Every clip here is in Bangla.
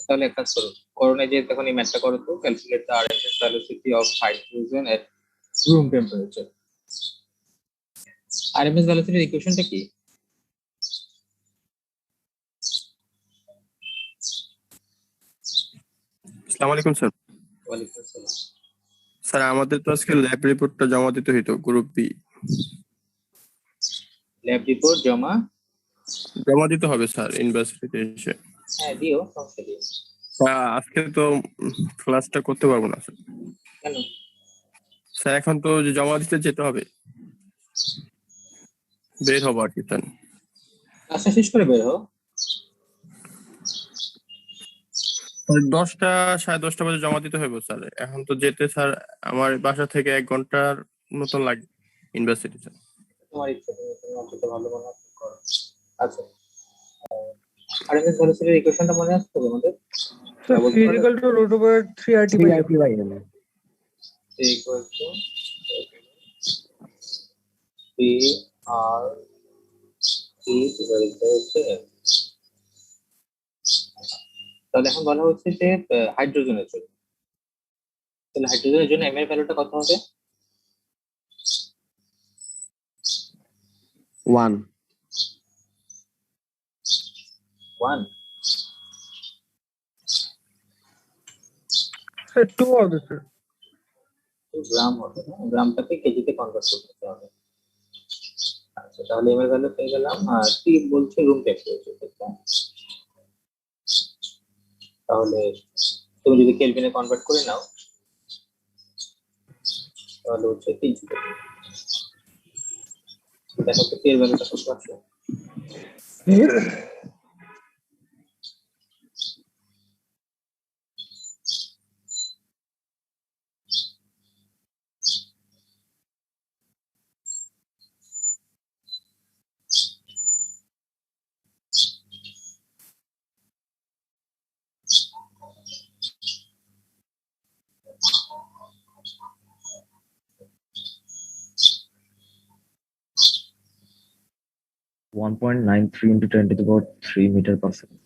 তাহলে এক কাজ করো, করোনা যে তখন এই ম্যাথটা করো তো, calculate the RMS velocity of hydrogen at room temperature. RMS ভ্যালোসিটির ইকুয়েশনটা কি? আসসালামু আলাইকুম স্যার। ওয়ালাইকুম আসসালাম। স্যার আমাদের তো আজকে ল্যাব রিপোর্টটা জমা দিতে হইতো গ্রুপ বি। ল্যাব রিপোর্ট জমা দিতে হবে স্যার ইউনিভার্সিটিতে এসে। হ্যাঁ দিও, সমস্যা দিও। আজকে তো ক্লাসটা করতে পারবো না স্যার। কেন? স্যার এখন তো যে জমা দিতে যেতে হবে, বের হবো আর কি স্যার। ক্লাসটা শেষ করে বের হও। 10টা 10:30 বাজে জমা দিতে হবে স্যার। এখন তো যেতে স্যার আমার বাসা থেকে 1 ঘন্টার মতন লাগে ইউনিভার্সিটি স্যার। তোমার ইচ্ছা, তুমি তোমার যেটা ভালো মনে হয় তুমি করো। আচ্ছা, আরএমএস ভ্যালোসিটির ইকুয়েশনটা মনে আছে তো তোমাদের? So c is equal to root over 3RT by m. equal to P R T divided by M। তাহলে এখন বলা হচ্ছে যে হাইড্রোজেনের জন্য, তাহলে হাইড্রোজেনের জন্য m এর ভ্যালুটা কত হবে? 1 Sir 2 হবে sir। গ্রাম হবে না, গ্রামটাকে কেজিতে কনভার্ট করতে হবে। আচ্ছা, তাহলে m এর ভ্যালু পেয়ে গেলাম। আর T বলছে রুম টেম্পারেচার, তাহলে তুমি যদি কেলভিনে কনভার্ট করে নাও তাহলে হচ্ছে 300। দেখো তো এর ভ্যালুটা কত আছে। 1.93 into 10 to the power 3 meter per second.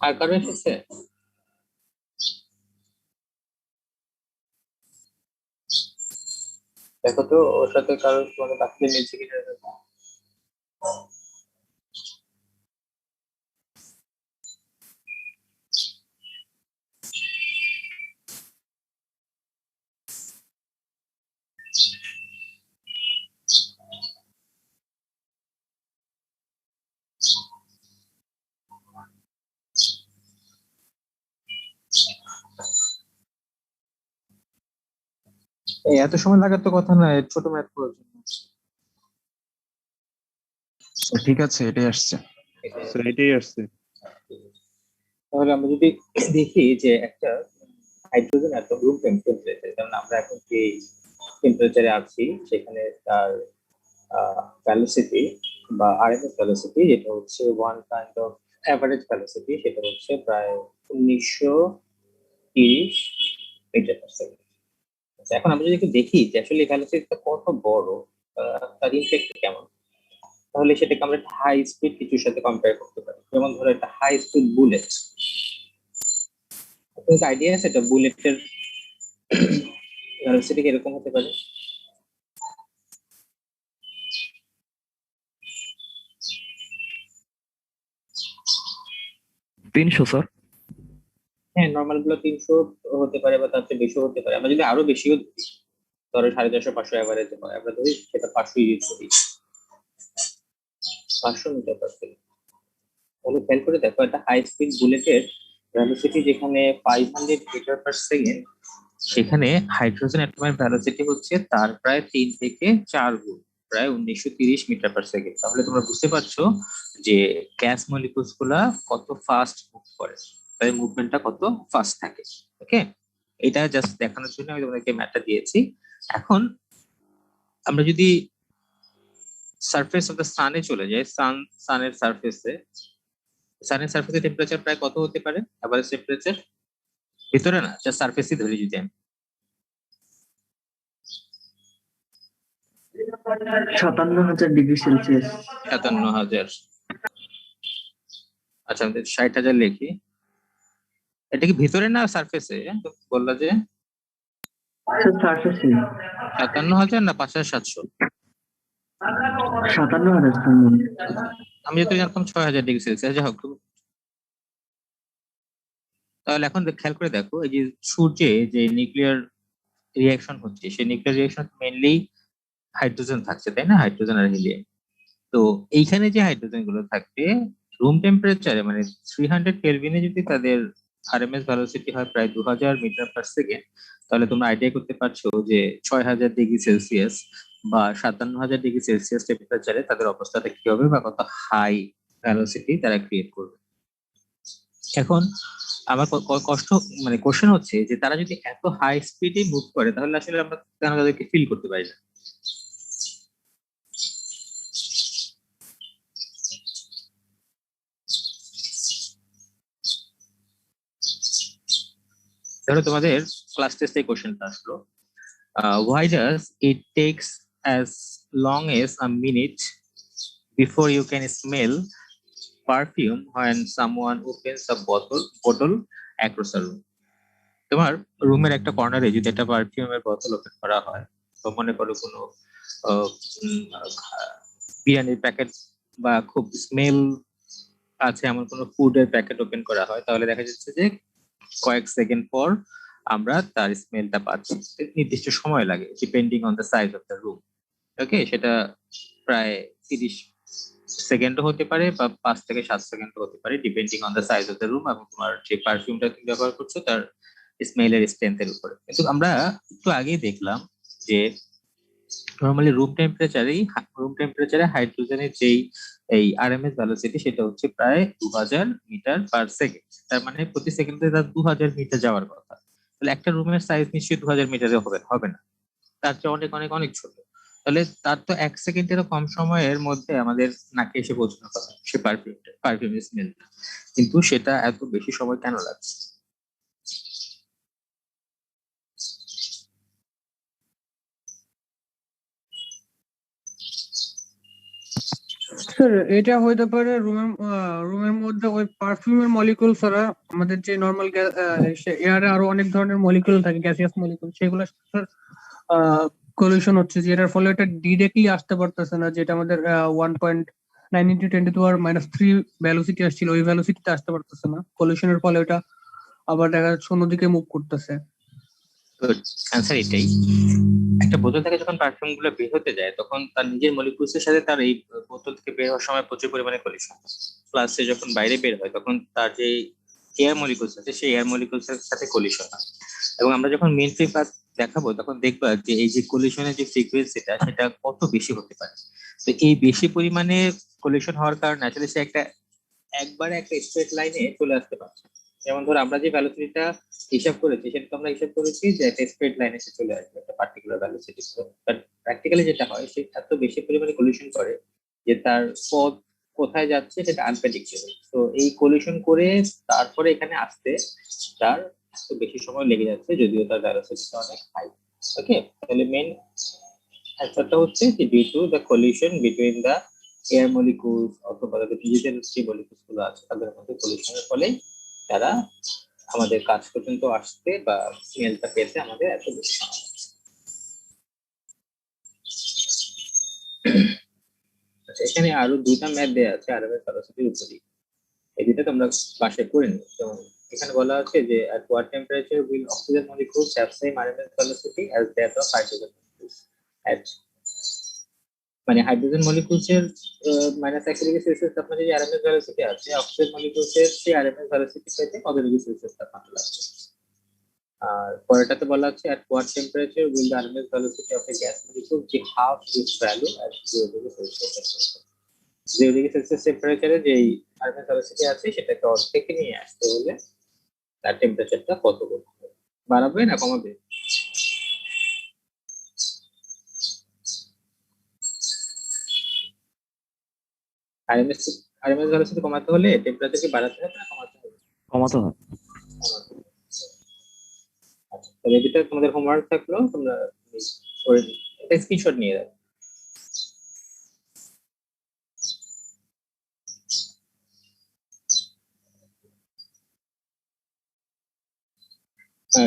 আর কারো এসেছে? দেখো তো ওর সাথে কারো মানে বাকি মিলছে কিনা। এত সময় লাগার তো কথা না, ছোট ম্যাথ করার জন্য। ঠিক আছে, এটাই আসছে। এটাই আসছে। তাহলে আমরা যদি দেখি যে একটা হাইড্রোজেন অ্যাটম রুম টেম্পারেচার, কারণ আমরা এখন যে টেম্পারেচারে আছি সেখানে তার ভ্যালোসিটি বা আরএমএস ভ্যালোসিটি, যেটা হচ্ছে one kind of average velocity, সেটা হচ্ছে প্রায় 1930 মিটার পার সেকেন্ড। এখন আমরা যদি একটু দেখি যে আসলে ভ্যালোসিটিটা কত বড়, তার ইম্প্যাক্ট কেমন, তাহলে সেটাকে আমরা হাই স্পিড কিছুর সাথে কম্পেয়ার করতে পারি। যেমন ধরো একটা হাই স্পিড বুলেট, আপনার আইডিয়া আছে এটা বুলেটের ভেলোসিটি কিরকম হতে পারে? স্যার। হ্যাঁ, নর্মাল গুলো 300 হতে পারে বা তার চেয়ে বেশি হতে পারে। আমরা যদি আরো বেশিও ধরো 450 500 এভারেজ হয়, আমরা ধরি সেটা 500 ইউজ করি, 500 মিটার পার সেকেন্ড। তাহলে খেয়াল করে দেখো একটা হাই স্পিড বুলেটের ভেলোসিটি যেখানে 500 মিটার পার সেকেন্ড, সেখানে হাইড্রোজেন অ্যাটমের ভেলোসিটি হচ্ছে তার প্রায় 3 থেকে 4 গুণ, প্রায় 1930 মিটার পার সেকেন্ড। তাহলে তোমরা বুঝতে পারছো যে গ্যাস মলিকুলস গুলা কত ফাস্ট মুভ করে, তাই মুভমেন্টটা কত ফাস্ট থাকে। ওকে, এটা জাস্ট দেখানোর জন্য আমি তোমাদেরকে ম্যাথটা দিয়েছি। এখন আমরা যদি সারফেস অফ দ্য সানে চলে যাই, সানের সারফেসে টেম্পারেচার প্রায় কত হতে পারে এভারেজ টেম্পারেচার? ভিতরে না, জাস্ট সারফেসই ধরি যদি আমি। 57,000 ডিগ্রি সেলসিয়াস। 57,000। আচ্ছা আমাদের 60,000 লিখি। এটা কি ভিতরে না সারফেসে? বললা যে স্যার সারফেসে 57,000 না 5,700? 57,000 স্যার মনে হয়। আমি যত জানতাম 6,000 ডিগ্রি সেলসিয়াস। যাই হোক, তাহলে এখন খেয়াল করে দেখো, এই যে সূর্যে যে নিউক্লিয়ার রিয়াকশন হচ্ছে, সেই নিউক্লিয়ার রিয়াকশন মেইনলি হাইড্রোজেন থাকছে, তাই না? হাইড্রোজেন আর হিলিয়াম। তো এইখানে যে হাইড্রোজেন গুলো থাকবে রুম টেম্পারেচারে, মানে 300 কেলভিনে যদি তাদের আরএমএস ভেলোসিটি হয় প্রায় 2000 মিটার পার সেকেন্ড, তাহলে তোমরা আইডিয়া করতে পারছো যে 6,000 ডিগ্রি সেলসিয়াস বা 57,000 ডিগ্রি সেলসিয়াস টেম্পারেচারে তাদের অবস্থাটা কি হবে বা কত হাই ভেলোসিটি তারা ক্রিয়েট করবে। এখন আমার কষ্ট মানে কোশ্চেন হচ্ছে যে তারা যদি এত হাই স্পিডে মুভ করে, তাহলে আসলে আমরা কেন তাদেরকে ফিল করতে পারি না? ধরো তোমাদের ক্লাস টেস্টে কোশ্চেনটা আসলো, why does it takes as long as a minute before you can smell perfume when someone opens a bottle across a room? তোমার রুমের একটা কর্নারে যদি একটা পারফিউমের বোতল ওপেন করা হয়, তো মনে করো কোনো আহ, উম, আহ, বিরিয়ানির প্যাকেট বা খুব স্মেল আছে এমন কোনো ফুডের প্যাকেট ওপেন করা হয়, তাহলে দেখা যাচ্ছে যে কয়েক সেকেন্ড পর আমরা তার স্মেলটা পাচ্ছি। নির্দিষ্ট সময় লাগে depending on the size of the room. Okay, সেটা প্রায় 30 সেকেন্ডও হতে পারে বা 5 থেকে 7 সেকেন্ডও হতে পারে, depending on the size of the room এবং তোমার যে পারফিউমটা তুমি ব্যবহার করছো তার স্মেলের স্ট্রেংথের উপরে। কিন্তু আমরা একটু আগেই দেখলাম যে নরমালি রুম টেম্পারেচারে হাইড্রোজেনের যেই এই আরএমএস ভেলোসিটি সেটা হচ্ছে প্রায় 2000 মিটার পার সেকেন্ড। তার মানে প্রতি সেকেন্ডে তার 2000 মিটার যাওয়ার কথা। তাহলে একটা রুমের সাইজ নিশ্চয়ই 2000 মিটারে হবে না, তার চেয়ে অনেক অনেক অনেক ছোট। তাহলে তার তো 1 সেকেন্ডেরও কম সময়ের মধ্যে আমাদের নাকে এসে পৌঁছানোর কথা সে পারফিউমের স্মেলটা, কিন্তু সেটা এত বেশি সময় কেন লাগছে? স্যার এটা হইতে পারে রুমের মধ্যে ওই পারফিউমের মলিকুল ছাড়া আমাদের যে নর্মাল এয়ারে আরো অনেক ধরনের মলিকুল থাকে, গ্যাসিয়াস মলিকুল, সেগুলো কলিউশন হচ্ছে, যেটার ফলে এটা ডিরেক্টলি আসতে পারতেছে না, যেটা আমাদের 1.9 × 10⁻³ ভ্যালোসিটি আসছিল, ওই ভ্যালোসিটিতে আসতে পারতেছে না। কলিউশনের ফলে ওটা আবার দেখা যাচ্ছে অন্যদিকে মুভ করতেছে। অ্যান্সার এটাই। একটা বোতল থেকে যখন পারফিউম গুলো বের হতে যায়, তখন তার নিজের মলিকুলস এর সাথে তার এই বোতল থেকে বের হওয়ার সময় প্রচুর পরিমাণে কলিশন, প্লাস সে যখন বাইরে বের হয় তখন তার যে এয়ার মলিকুলস আছে সেই এয়ার মলিকুলস এর সাথে কলিশন হয়। এবং আমরা যখন মেইন ফ্রি পাথ দেখাবো তখন দেখবা যে এই যে কলিশনের যে ফ্রিকোয়েন্সিটা সেটা কত বেশি হতে পারে। তো এই বেশি পরিমাণে কলিশন হওয়ার কারণে আসলে সে একবারে একটা স্ট্রেট লাইনে চলে আসতে পারছে। যেমন ধর আমরা যে ভ্যালোসিটিটা হিসাব করেছি সেটা তো আমরা হিসাব করেছি যে একটা স্ট্রেট লাইনে সে চলে আসবে একটা পার্টিকুলার ভ্যালোসিটি। বাট প্র্যাকটিক্যালি যেটা হয় সে এত বেশি পরিমাণে কলিশন করে যে তার পথ কোথায় যাচ্ছে সেটা আনপ্রেডিক্টেবল। তো এই কলিশন করে তারপরে এখানে আসতে তার এত বেশি সময় লেগে যাচ্ছে, যদিও তার ভ্যালোসিটিটা অনেক হাই। ওকে, তাহলে মেন অ্যান্সারটা হচ্ছে যে due to the collision between the air molecules অথবা তাদের নিজেদের যে মলিকুলস গুলো আছে তাদের মধ্যে কলিশনের ফলে তারা আমাদের কাজ পর্যন্ত আসতে বা স্মেলটা পেতে আমাদের এত বেশি সময় লাগছে। আচ্ছা, এখানে আরো দুইটা ম্যাথ দেওয়া আছে আরএমএস ভেলোসিটির উপরই, এই দুইটা তোমরা বাসায় করে নিও। যেমন এখানে বলা আছে যে at what temperature will oxygen molecules have same RMS velocity as that of hydrogen molecules at, মানে হাইড্রোজেন মলিকুলস এর -1 ডিগ্রি সেলসিয়াস তাপমাত্রা যে আরএমএস ভেলোসিটি আছে, অক্সিজেন মলিকুলস এর সেই আরএমএস ভেলোসিটি পেতে কত ডিগ্রি সেলসিয়াস তাপমাত্রা লাগবে। আর পরেরটাতে বলা আছে at what temperature will the RMS velocity of a gas molecule be half its value at 0 degree Celsius. 0 degree Celsius টেম্পারেচারে যে আরএমএস ভেলোসিটি আছে সেটাকে অর্ধেকে নিয়ে আসতে হলে তার টেম্পারেচারটা কত করতে হবে, বাড়াবে না কমাবে? আরএমএস আরএমএস ভেলোসিটি কমাতে হলে টেম্পারেচারকে বাড়াতে হবে না কমাতে হবে? কমাতে হয়। কমাতে হবে। তাহলে এই দুটো তোমাদের হোমওয়ার্ক থাকলো, তোমরা করে নিও। এটা স্ক্রিনশট নিয়ে রাখো।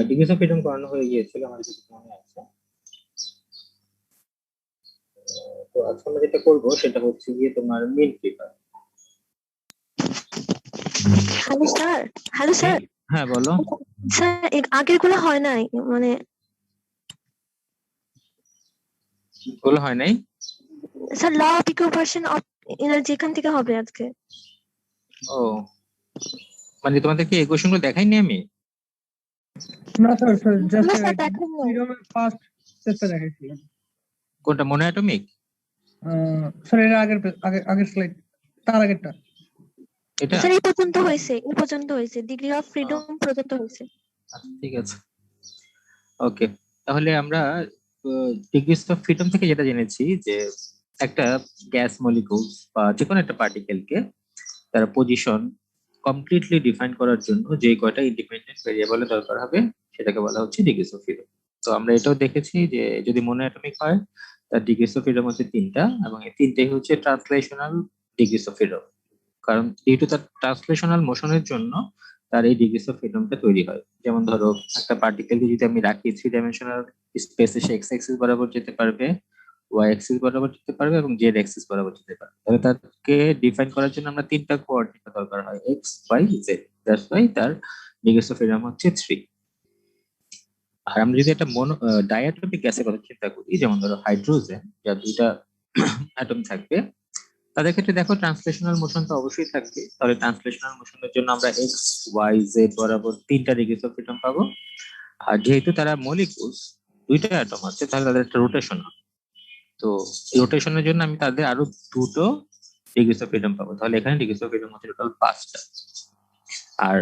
ডিগ্রিস অফ ফ্রিডম করানো হয়ে গিয়েছিল আমার কিছু মনে আছে। তো আজকে আমরা যেটা করবো সেটা হচ্ছে গিয়ে তোমার mean paper. Hello sir. Hello sir. হ্যাঁ বলো। স্যার আগের গুলো হয় নাই, মানে বলো হয় নাই। Sir law of equipartition of energy এখান থেকে হবে আজকে। ও মানে তোমাদেরকে এই কোশ্চেনগুলো দেখাইনি আমি? না স্যার, জাস্ট না স্যার দেখেন না। ফ্রিডমের ফার্স্ট স্টেপটা দেখাইছিলেন। কোনটা, মনোঅ্যাটমিক? স্যার এর আগের স্লাইড, তার আগেরটা। এটা স্যার এই পর্যন্ত হয়েছে ডিগ্রি অফ ফ্রিডম পর্যন্ত হয়েছে। আচ্ছা ঠিক আছে, ওকে। তাহলে আমরা ডিগ্রিস অফ ফ্রিডম থেকে যেটা জেনেছি যে একটা গ্যাস মলিকিউলস বা যে কোনো একটা পার্টিকেলকে তার পজিশন কমপ্লিটলি ডিফাইন করার জন্য যে কয়টা ইন্ডিপেন্ডেন্ট ভেরিয়েবলের দরকার হবে সেটাকে বলা হচ্ছে ডিগ্রিস অফ ফ্রিডম। তো আমরা এটাও দেখেছি যে যদি মনোঅ্যাটমিক হয় তার ডিগ্রিস অফ ফ্রিডম হচ্ছে 3টা, এবং এই 3টাই হচ্ছে ট্রান্সলেশনাল ডিগ্রিস অফ ফ্রিডম। কারণ যেহেতু তার ট্রান্সলেশনাল মোশনের জন্য তার এই ডিগ্রিস অফ ফ্রিডমটা তৈরি হয়। যেমন ধরো একটা পার্টিকেলকে যদি আমি রাখি 3 ডাইমেনশনাল স্পেসে, সে এক্স অ্যাক্সিস বরাবর যেতে পারবে, ওয়াই অ্যাক্সিস বরাবর যেতে পারবে এবং জেড অ্যাক্সিস বরাবর যেতে পারবে। তাহলে তাকে ডিফাইন করার জন্য আমরা 3টা কোঅর্ডিনেট দরকার হয়, X Y Z. That's why তার ডিগ্রিস অফ ফ্রিডম হচ্ছে 3। আর আমরা যদি একটা ডায়াটমিক গ্যাসের কথা চিন্তা করি, যেমন ধরো হাইড্রোজেন, যার 2টা অ্যাটম থাকবে, তাদের ক্ষেত্রে দেখো ট্রান্সলেশনাল মোশন তো অবশ্যই থাকবে। তাহলে ট্রান্সলেশনাল মোশনের জন্য আমরা এক্স ওয়াই জেড বরাবর 3টা ডিগ্রিস অফ ফ্রিডম পাবো। আর যেহেতু তারা মলিকুলস, 2টা অ্যাটম আছে, তাহলে তাদের একটা রোটেশন হবে। তো রোটেশনের জন্য আমি তাদের আরো 2টো ডিগ্রিস অফ ফ্রিডম পাবো। তাহলে এখানে ডিগ্রিস অফ ফ্রিডম হচ্ছে টোটাল 5টা। আর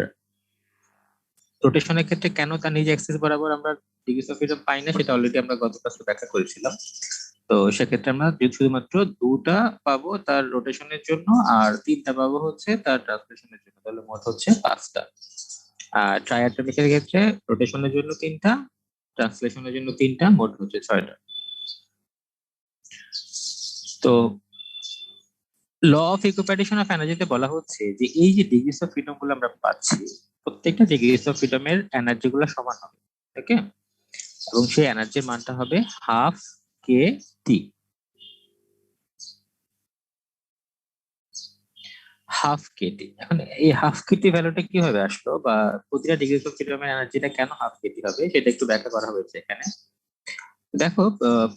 রোটেশনের ক্ষেত্রে কেন তার নিজ অ্যাক্সিস বরাবর আমরা ডিগ্রিস অফ ফ্রিডম পাই না সেটা অলরেডি আমরা গত ক্লাসে ব্যাখ্যা করেছিলাম। তো সেক্ষেত্রে আমরা শুধুমাত্র 2টা পাবো তার রোটেশনের জন্য আর 3টা পাবো হচ্ছে তার ট্রান্সলেশনের জন্য। তাহলে মোট হচ্ছে 5টা। আর ট্রাইঅ্যাটমিকের ক্ষেত্রে রোটেশনের জন্য 3টা, ট্রান্সলেশনের জন্য 3টা, মোট হচ্ছে 6টা। তো ল অফ ইকুইপার্টিশন অফ এনার্জিতে বলা হচ্ছে যে এই যে ডিগ্রিস অফ ফ্রিডম গুলো আমরা পাচ্ছি, প্রত্যেকটা ডিগ্রিস অফ ফ্রিডমের এনার্জি গুলো সমান হবে, ওকে? এবং সেই এনার্জির মানটা হবে half K T. Half KT. এখন এই হাফ কেটি ভ্যালুটা কিভাবে আসলো, বা প্রতিটা ডিগ্রি অফ ফ্রিডমের এনার্জিটা কেন হাফ কেটি হবে সেটা একটু ব্যাখ্যা করা হয়েছে এখানে। দেখো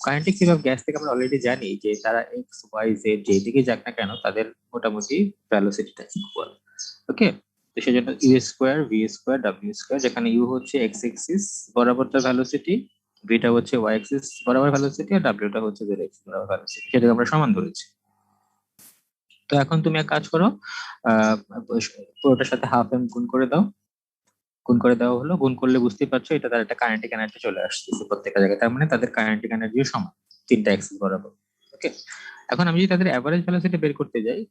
কাইনেটিক থিওরি অফ গ্যাস থেকে আমরা অলরেডি জানি যে তারা এক্স ওয়াই জেড যেদিকে যাক না কেন তাদের মোটামুটি ভ্যালোসিটিটা ইকুয়াল, ওকে? তো সেজন্য U square V square W square, যেখানে ইউ হচ্ছে এক্স এক্সিস বরাবর তার ভ্যালোসিটি, ভিটা হচ্ছে ওয়াই এক্সিস বরাবর ভ্যালোসিটি, আর ডাব্লিউটা হচ্ছে জেড এক্সিস বরাবর ভ্যালোসিটি, সেটাকে আমরা সমান ধরেছি। তো এখন তুমি এক কাজ করো, আহ পুরোটার সাথে হাফ এম গুণ করে দাও। গুণ করে দেওয়া হলো, গুণ করলে বুঝতেই পারছো এটা তার একটা কাইনেটিক এনার্জি চলে আসছে প্রত্যেকটা জায়গায়। তার মানে তাদের কাইনেটিক এনার্জিও সমান 3টা অ্যাক্সিস বরাবর, ওকে? এখন আমি যদি তাদের অ্যাভারেজ ভেলোসিটি বের করতে যাই,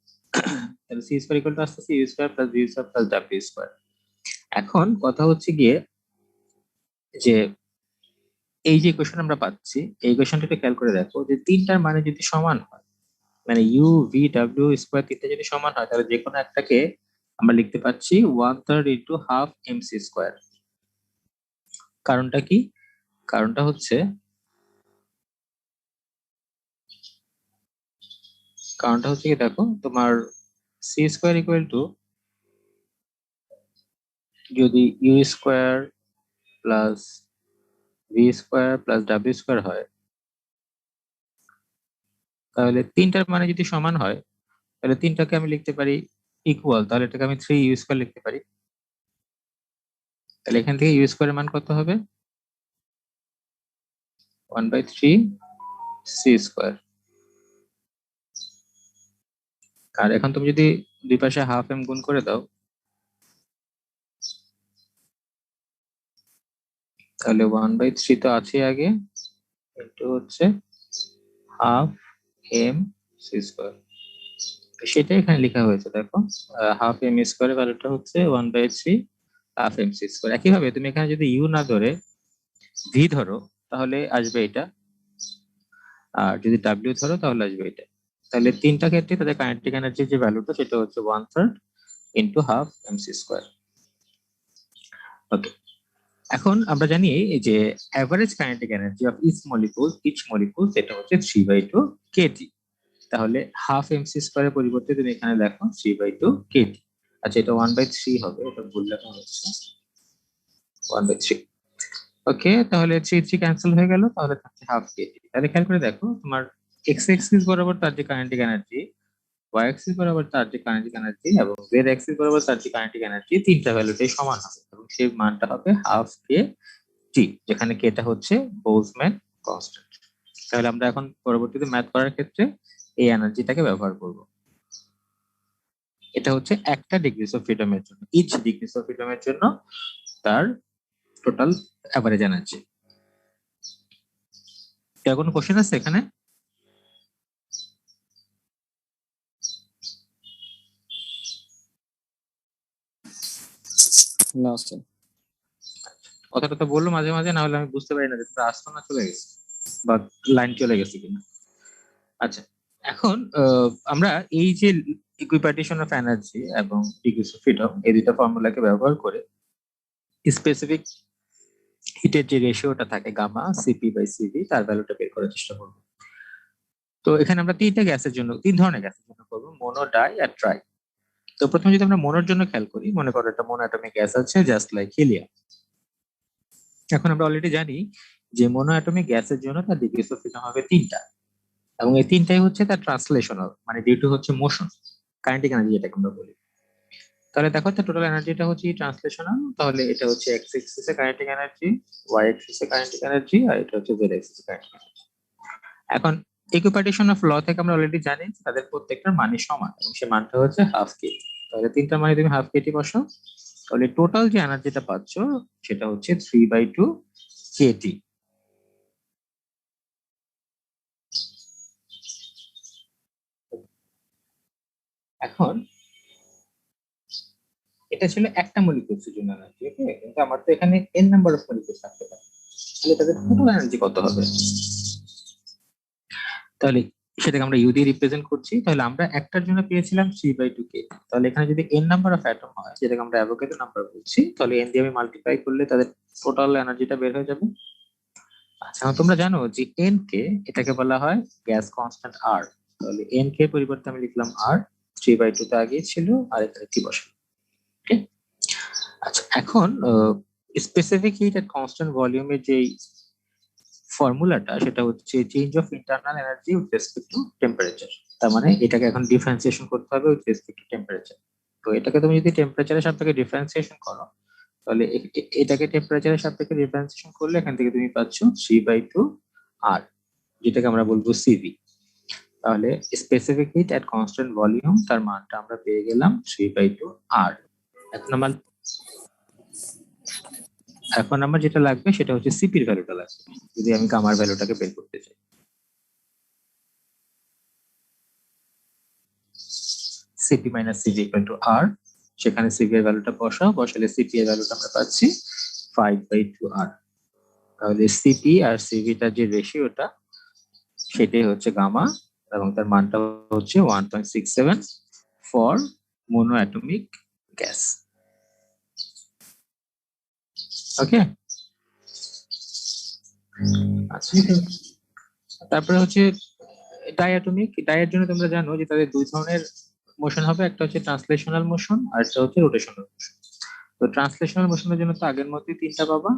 তাহলে সি স্কয়ার ইকুয়াল টু আসছে U square plus V square plus W square. এখন কথা হচ্ছে গিয়ে যে এই যে ইকুয়েশন আমরা পাচ্ছি, এই ইকুয়েশনটা একটু খেয়াল করে দেখো যে 3টার মানে যদি সমান হয়, মানে ইউ ভি ডাব্লিউ স্কয়ার 3টা যদি সমান হয়, তাহলে যে কোনো একটাকে আমরা লিখতে পাচ্ছি 1/3 into half M C square. কারণটা কি? কারণটা হচ্ছে কি দেখো, তোমার সি স্কয়ার ইকুয়াল টু যদি U square plus V square plus W square হয়, তাহলে 3টার মানে যদি সমান হয় তাহলে 3টাকে আমি লিখতে পারি ইকুয়াল, তাহলে এটাকে আমি 3 ইউ স্কয়ার লিখতে পারি। তাহলে এখান থেকে ইউ স্কয়ারের মান কত হবে? 1/3 সি স্কয়ার। আর এখন তুমি যদি দুই পাশে হাফ এম গুণ করে দাও, তাহলে 1/3 তো আছে আগে, ইন্টু হচ্ছে হাফ এম সি স্কয়ার, সেটাই এখানে লেখা হয়েছে। দেখো হাফ এম স্কয়ারের ভ্যালুটা হচ্ছে 1/3 হাফ এম সি স্কয়ার। একইভাবে তুমি এখানে যদি ইউ না ধরে ভি ধরো তাহলে আসবে এটা, আর যদি ডাব্লিউ ধরো তাহলে আসবে এটা। তাহলে তিনটা ক্ষেত্রে তাদের কাইনেটিক এনার্জির যে ভ্যালুটা সেটা হচ্ছে 1/3 into half M C square. Okay, এখন আমরা জানি এই যে average kinetic energy of each molecule সেটা হচ্ছে 3/2 কেজি। তাহলে হাফ এমসি স্কোয়ারের পরিবর্তে তুমি এখানে লেখো 3/2 কেজি। আচ্ছা, এটা 1/3 হবে, এটা ভুল লেখা হচ্ছে 1/3। ওকে, তাহলে 3 ক্যান্সেল হয়ে গেল, তাহলে থাকছে হাফ কেজি। তাহলে খেয়াল করে দেখো তোমার এক্স এক্সিস বরাবর তার যে কাইনেটিক এনার্জি, ওয়াই অ্যাক্সিস বরাবর তার যে কাইনেটিক এনার্জি এবং জেড অ্যাক্সিস বরাবর তার যে কাইনেটিক এনার্জি, তিনটা ভ্যালুটাই সমান হবে এবং সেই মানটা হবে হাফ কে টি, যেখানে কেটা হচ্ছে বোলজম্যান কনস্ট্যান্ট। তাহলে আমরা এখন পরবর্তীতে ম্যাথ করার ক্ষেত্রে এই এনার্জিটাকে ব্যবহার করব। এটা হচ্ছে একটা ডিগ্রিস অফ ফ্রিডমের জন্য, ইচ ডিগ্রিস অফ ফ্রিডমের জন্য তার টোটাল অ্যাভারেজ এনার্জি। এর কোনো কোশ্চেন আছে এখানে? না স্যার। কথাটা তো বললো মাঝে মাঝে, না হলে আমি বুঝতে পারি না যে তোমরা আসতো না চলে গেছে বা লাইন চলে গেছে কিনা। আচ্ছা, এখন আমরা এই যে ইকুইপার্টিশন অফ এনার্জি এবং ডিগ্রিস অফ ফ্রিডম এই দুইটা ফর্মুলাকে ব্যবহার করে স্পেসিফিক হিটের যে রেশিওটা থাকে গামা সিপি বাই সিভি, তার ভ্যালুটা বের করার চেষ্টা করব। তো এখানে আমরা তিনটা গ্যাসের জন্য, তিন ধরনের গ্যাসের জন্য করবো, মোনো, ডাই আর ট্রাই। তো প্রথমে যদি আমরা মোনোর জন্য খেয়াল করি, মনে করো একটা মোনো অ্যাটমিক গ্যাস আছে জাস্ট লাইক হিলিয়াম। এখন আমরা অলরেডি জানি যে মোনো অ্যাটমিক গ্যাসের জন্য তার ডিগ্রিস অফ ফ্রিডম হবে তিনটা, এবং এই তিনটাই হচ্ছে তার ট্রান্সলেশনাল, মানে ডিউ টু হচ্ছে মোশন, কাইনেটিক এনার্জি যেটাকে আমরা বলি। তাহলে দেখো তো টোটাল এনার্জিটা হচ্ছে ট্রান্সলেশনাল, তাহলে এটা হচ্ছে এক্স এক্সিস এ কাইনেটিক এনার্জি, ওয়াই এক্সিস এ কাইনেটিক এনার্জি, আর এটা হচ্ছে জেড এক্সিস এ কাইনেটিক এনার্জি। এখন ইকুইপার্টিশন অফ ল থেকে আমরা অলরেডি জানি তাদের প্রত্যেকটার মানই সমান এবং সে মানটা হচ্ছে হাফ কে। তাহলে তিনটা মানে তুমি হাফ কেটি বসাও, তাহলে টোটাল যে এনার্জিটা পাচ্ছ সেটা হচ্ছে 3/2 কেটি। এখন এটা ছিল একটা মলিকিউলসের জন্য এনার্জি, ওকে, কিন্তু আমার তো এখানে n নাম্বার অফ মলিকিউলস থাকতে পারে, তাহলে তাদের টোটাল এনার্জি কত হবে? তাহলে সেটাকে আমরা ইউ দিয়ে রিপ্রেজেন্ট করছি। তাহলে আমরা একটার জন্য পেয়েছিলাম 3/2 কে, তাহলে এখানে যদি n নাম্বার অফ অ্যাটম হয়, যেটাকে আমরা অ্যাভোগাড্রো নাম্বার বলছি, তাহলে n দিয়ে আমি মাল্টিপ্লাই করলে তাদের টোটাল এনার্জিটা বের হয়ে যাবে। আচ্ছা, তোমরা জানো যে n কে এটাকে বলা হয় গ্যাস কনস্ট্যান্ট r, তাহলে n কে পরিবর্তে আমি লিখলাম r, 3/2 তে আগে ছিল আর এখানে t বসালাম। ওকে, আচ্ছা, এখন স্পেসিফিক হিট এট কনস্ট্যান্ট ভলিউমের যে ফর্মুলাটা সেটা হচ্ছে change of internal energy with respect to temperature. তার মানে এটাকে এখন ডিফারেন্সিয়েশন করতে হবে উইথ রেসপেক্ট টু টেম্পারেচার। তো এটাকে তুমি যদি টেম্পারেচারের সাপেক্ষে ডিফারেন্সিয়েশন করো, তাহলে এটাকে টেম্পারেচারের সাপেক্ষে ডিফারেন্সিয়েশন করলে এখান থেকে তুমি পাচ্ছ 3/2 আর, যেটাকে আমরা বলবো সিভি। তাহলে স্পেসিফিক হিট এট কনস্ট্যান্ট ভলিউম তার মানটা আমরা পেয়ে গেলাম 3/2 আর। এখন আমার যেটা লাগবে সেটা হচ্ছে সিপির ভ্যালুটা লাগবে, যদি আমি গামার ভ্যালুটাকে বের করতে চাই। CP minus CV equal to R, সেখানে সিভি এর ভ্যালুটা বসাও, বসালে সিপি এর ভ্যালুটা আমরা পাচ্ছি 5/2 আর। তাহলে সিপি আর সিভিটা যে রেশিওটা সেটাই হচ্ছে গামা এবং তার মানটা হচ্ছে 1.67 ফর মোনো অ্যাটমিক গ্যাস। ওকে, আচ্ছা, তারপরে হচ্ছে ডায়াটমিক। ডায়ের জন্য তোমরা জানো যে তাদের দুই ধরনের মোশন হবে, একটা হচ্ছে ট্রান্সলেশনাল মোশন আর একটা হচ্ছে রোটেশনাল মোশন। তো ট্রান্সলেশনাল মোশনের জন্য তো আগের মতোই তিনটা পাবা,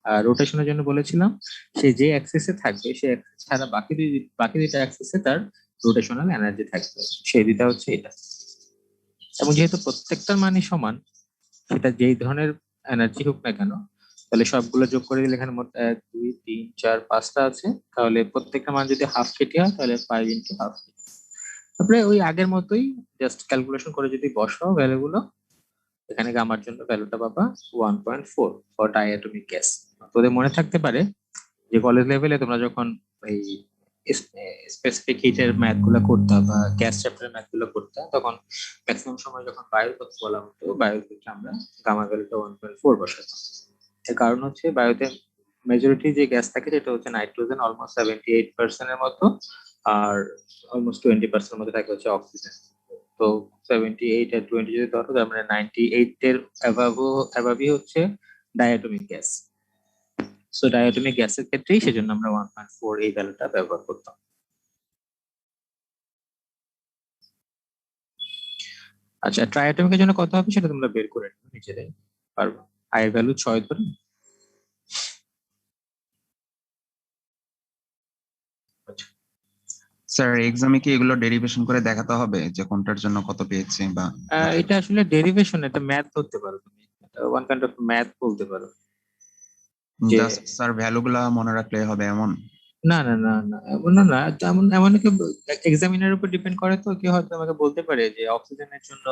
আর রোটেশনের জন্য বলেছিলাম সে যে অ্যাক্সিসে থাকবে সে অ্যাক্সিস ছাড়া বাকি দুইটা অ্যাক্সিসে তার রোটেশনাল এনার্জি থাকবে, সেই দুইটা হচ্ছে এটা। এবং যেহেতু প্রত্যেকটার মানই সমান, সেটা যেই ধরনের এনার্জি হোক না কেন, তাহলে সবগুলো যোগ করে দিলে এখানে মোট 1 2 3 4 5টা আছে, তাহলে প্রত্যেকটা মান যদি হাফ কেটি হয় তাহলে 5 ইন্টু হাফ। তারপরে ওই আগের মতোই জাস্ট ক্যালকুলেশন করে যদি বসাও ভ্যালুগুলো, এখানে গামার জন্য ভ্যালুটা পাবা 1.4 ফর ডায়াটমিক গ্যাস। তোদের মনে থাকতে পারে যে কলেজ লেভেলে তোমরা যখন এই স্পেসিফিক হিটের ম্যাথ গুলো করতে বা গ্যাস চ্যাপ্টারের ম্যাথ গুলো করতে, তখন ম্যাক্সিমাম সময় যখন বায়ুর কথা বলা হতো, বায়ুর ক্ষেত্রে আমরা গামা ভ্যালুটা 1.4 বসাতাম। এর কারণ হচ্ছে বায়ুতে মেজরিটি যে গ্যাস থাকে সেটা হচ্ছে নাইট্রোজেন অলমোস্ট 78% এর মতো, আর অলমোস্ট 20% মতো থাকে হচ্ছে অক্সিজেন। তো 78 আর 20 যদি ধরো, তার মানে 98 এর অ্যাভাবই হচ্ছে ডায়াটমিক গ্যাস। সো ডায়াটমিক গ্যাসের ক্ষেত্রেই সেজন্য আমরা 1.4 এই ভ্যালুটা ব্যবহার করতাম। আচ্ছা, ট্রাইঅ্যাটমিকের জন্য কত হবে সেটা তোমরা বের করে নিও নিজেরাই, পারবো। আই এর ভ্যালু 6 ধরে। স্যার এক্সামে কি এগুলো ডেরিভেশন করে দেখাতে হবে যে কোনটার জন্য কত পেয়েছি বা এটা আসলে ডেরিভেশন, এটা ম্যাথ ধরতে পারো তুমি, ওয়ান কাইন্ড অফ ম্যাথ বলতে পারো। যে জাস্ট স্যার ভ্যালুগুলা মনে রাখলে হবে এমন? না না না না, এমন না না, তেমন এমন কি এক্সামিনার উপর ডিপেন্ড করে। তো কি হয়তো আমাকে বলতে পারে যে অক্সিজেনের জন্য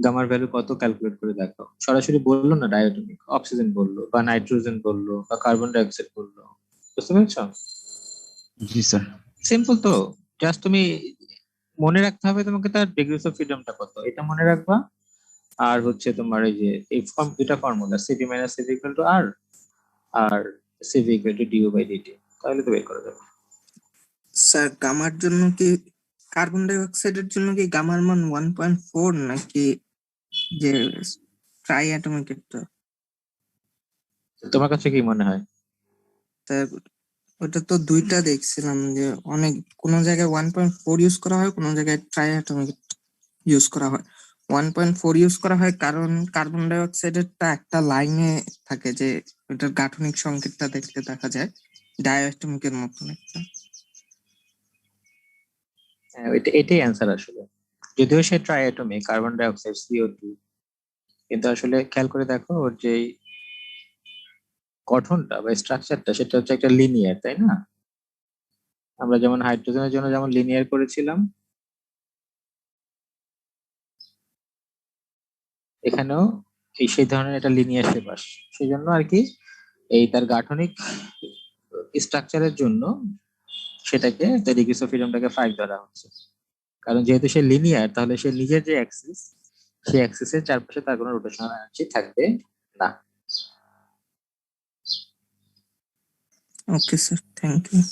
গামার ভ্যালু কত, ক্যালকুলেট করে দেখো। সরাসরি বললো না ডায়াটমিক, অক্সিজেন বললো বা নাইট্রোজেন বললো বা কার্বন ডাই অক্সাইড বললো। বুঝতে পেরেছো? জি স্যার। সিম্পল তো, জাস্ট তুমি মনে রাখতে হবে তোমাকে তার ডিগ্রিস অফ ফ্রিডমটা কত, এটা মনে রাখবা। আর হচ্ছে তোমার এই যে এই দুটা formula, CV minus CV equal to R, আর CV equal to dU by dT, তাহলে তো বের করা যাবে। স্যার গামার জন্য কি, কার্বন ডাই অক্সাইডের জন্য কি গামার মান 1.4 নাকি যে ট্রাই অ্যাটমিকেরটা? তোমার কাছে কি মনে হয়? স্যার ওটা তো দুইটা দেখছিলাম যে অনেক, কোন জায়গায় 1.4 ইউজ করা হয়, কোন জায়গায় ট্রাই অ্যাটমিক ইউজ করা হয়। 1.4 ইউজ করা হয় কারণ কার্বন ডাই অক্সাইডেরটা একটা লাইনে থাকে, যে ওটার গাঠনিক সংকেতটা দেখলে দেখা যায় ডায়াটমিকের মতন একটা। হ্যাঁ, এটাই অ্যান্সার আসলে। যদিও সে ট্রাইঅ্যাটমিক, কার্বন ডাই অক্সাইড CO2, কিন্তু আসলে খেয়াল করে দেখো ওর যে গঠনটা বা স্ট্রাকচারটা সেটা হচ্ছে একটা লিনিয়ার, তাই না? আমরা যেমন হাইড্রোজেনের জন্য যেমন লিনিয়ার করেছিলাম, এখানেও সেই ধরনের একটা লিনিয়ার শেপ আসছে। সেই জন্য আর কি এই তার গাঠনিক স্ট্রাকচারের জন্য সেটাকে ডিগ্রিস অফ ফ্রিডমটাকে 5 ধরা হচ্ছে। কারণ যেহেতু সে লিনিয়ার, তাহলে সে নিজের যে অ্যাক্সিস, সেই অ্যাক্সিসের চারপাশে তার কোনো রোটেশনাল এনার্জি থাকবে না। Okay sir, thank you.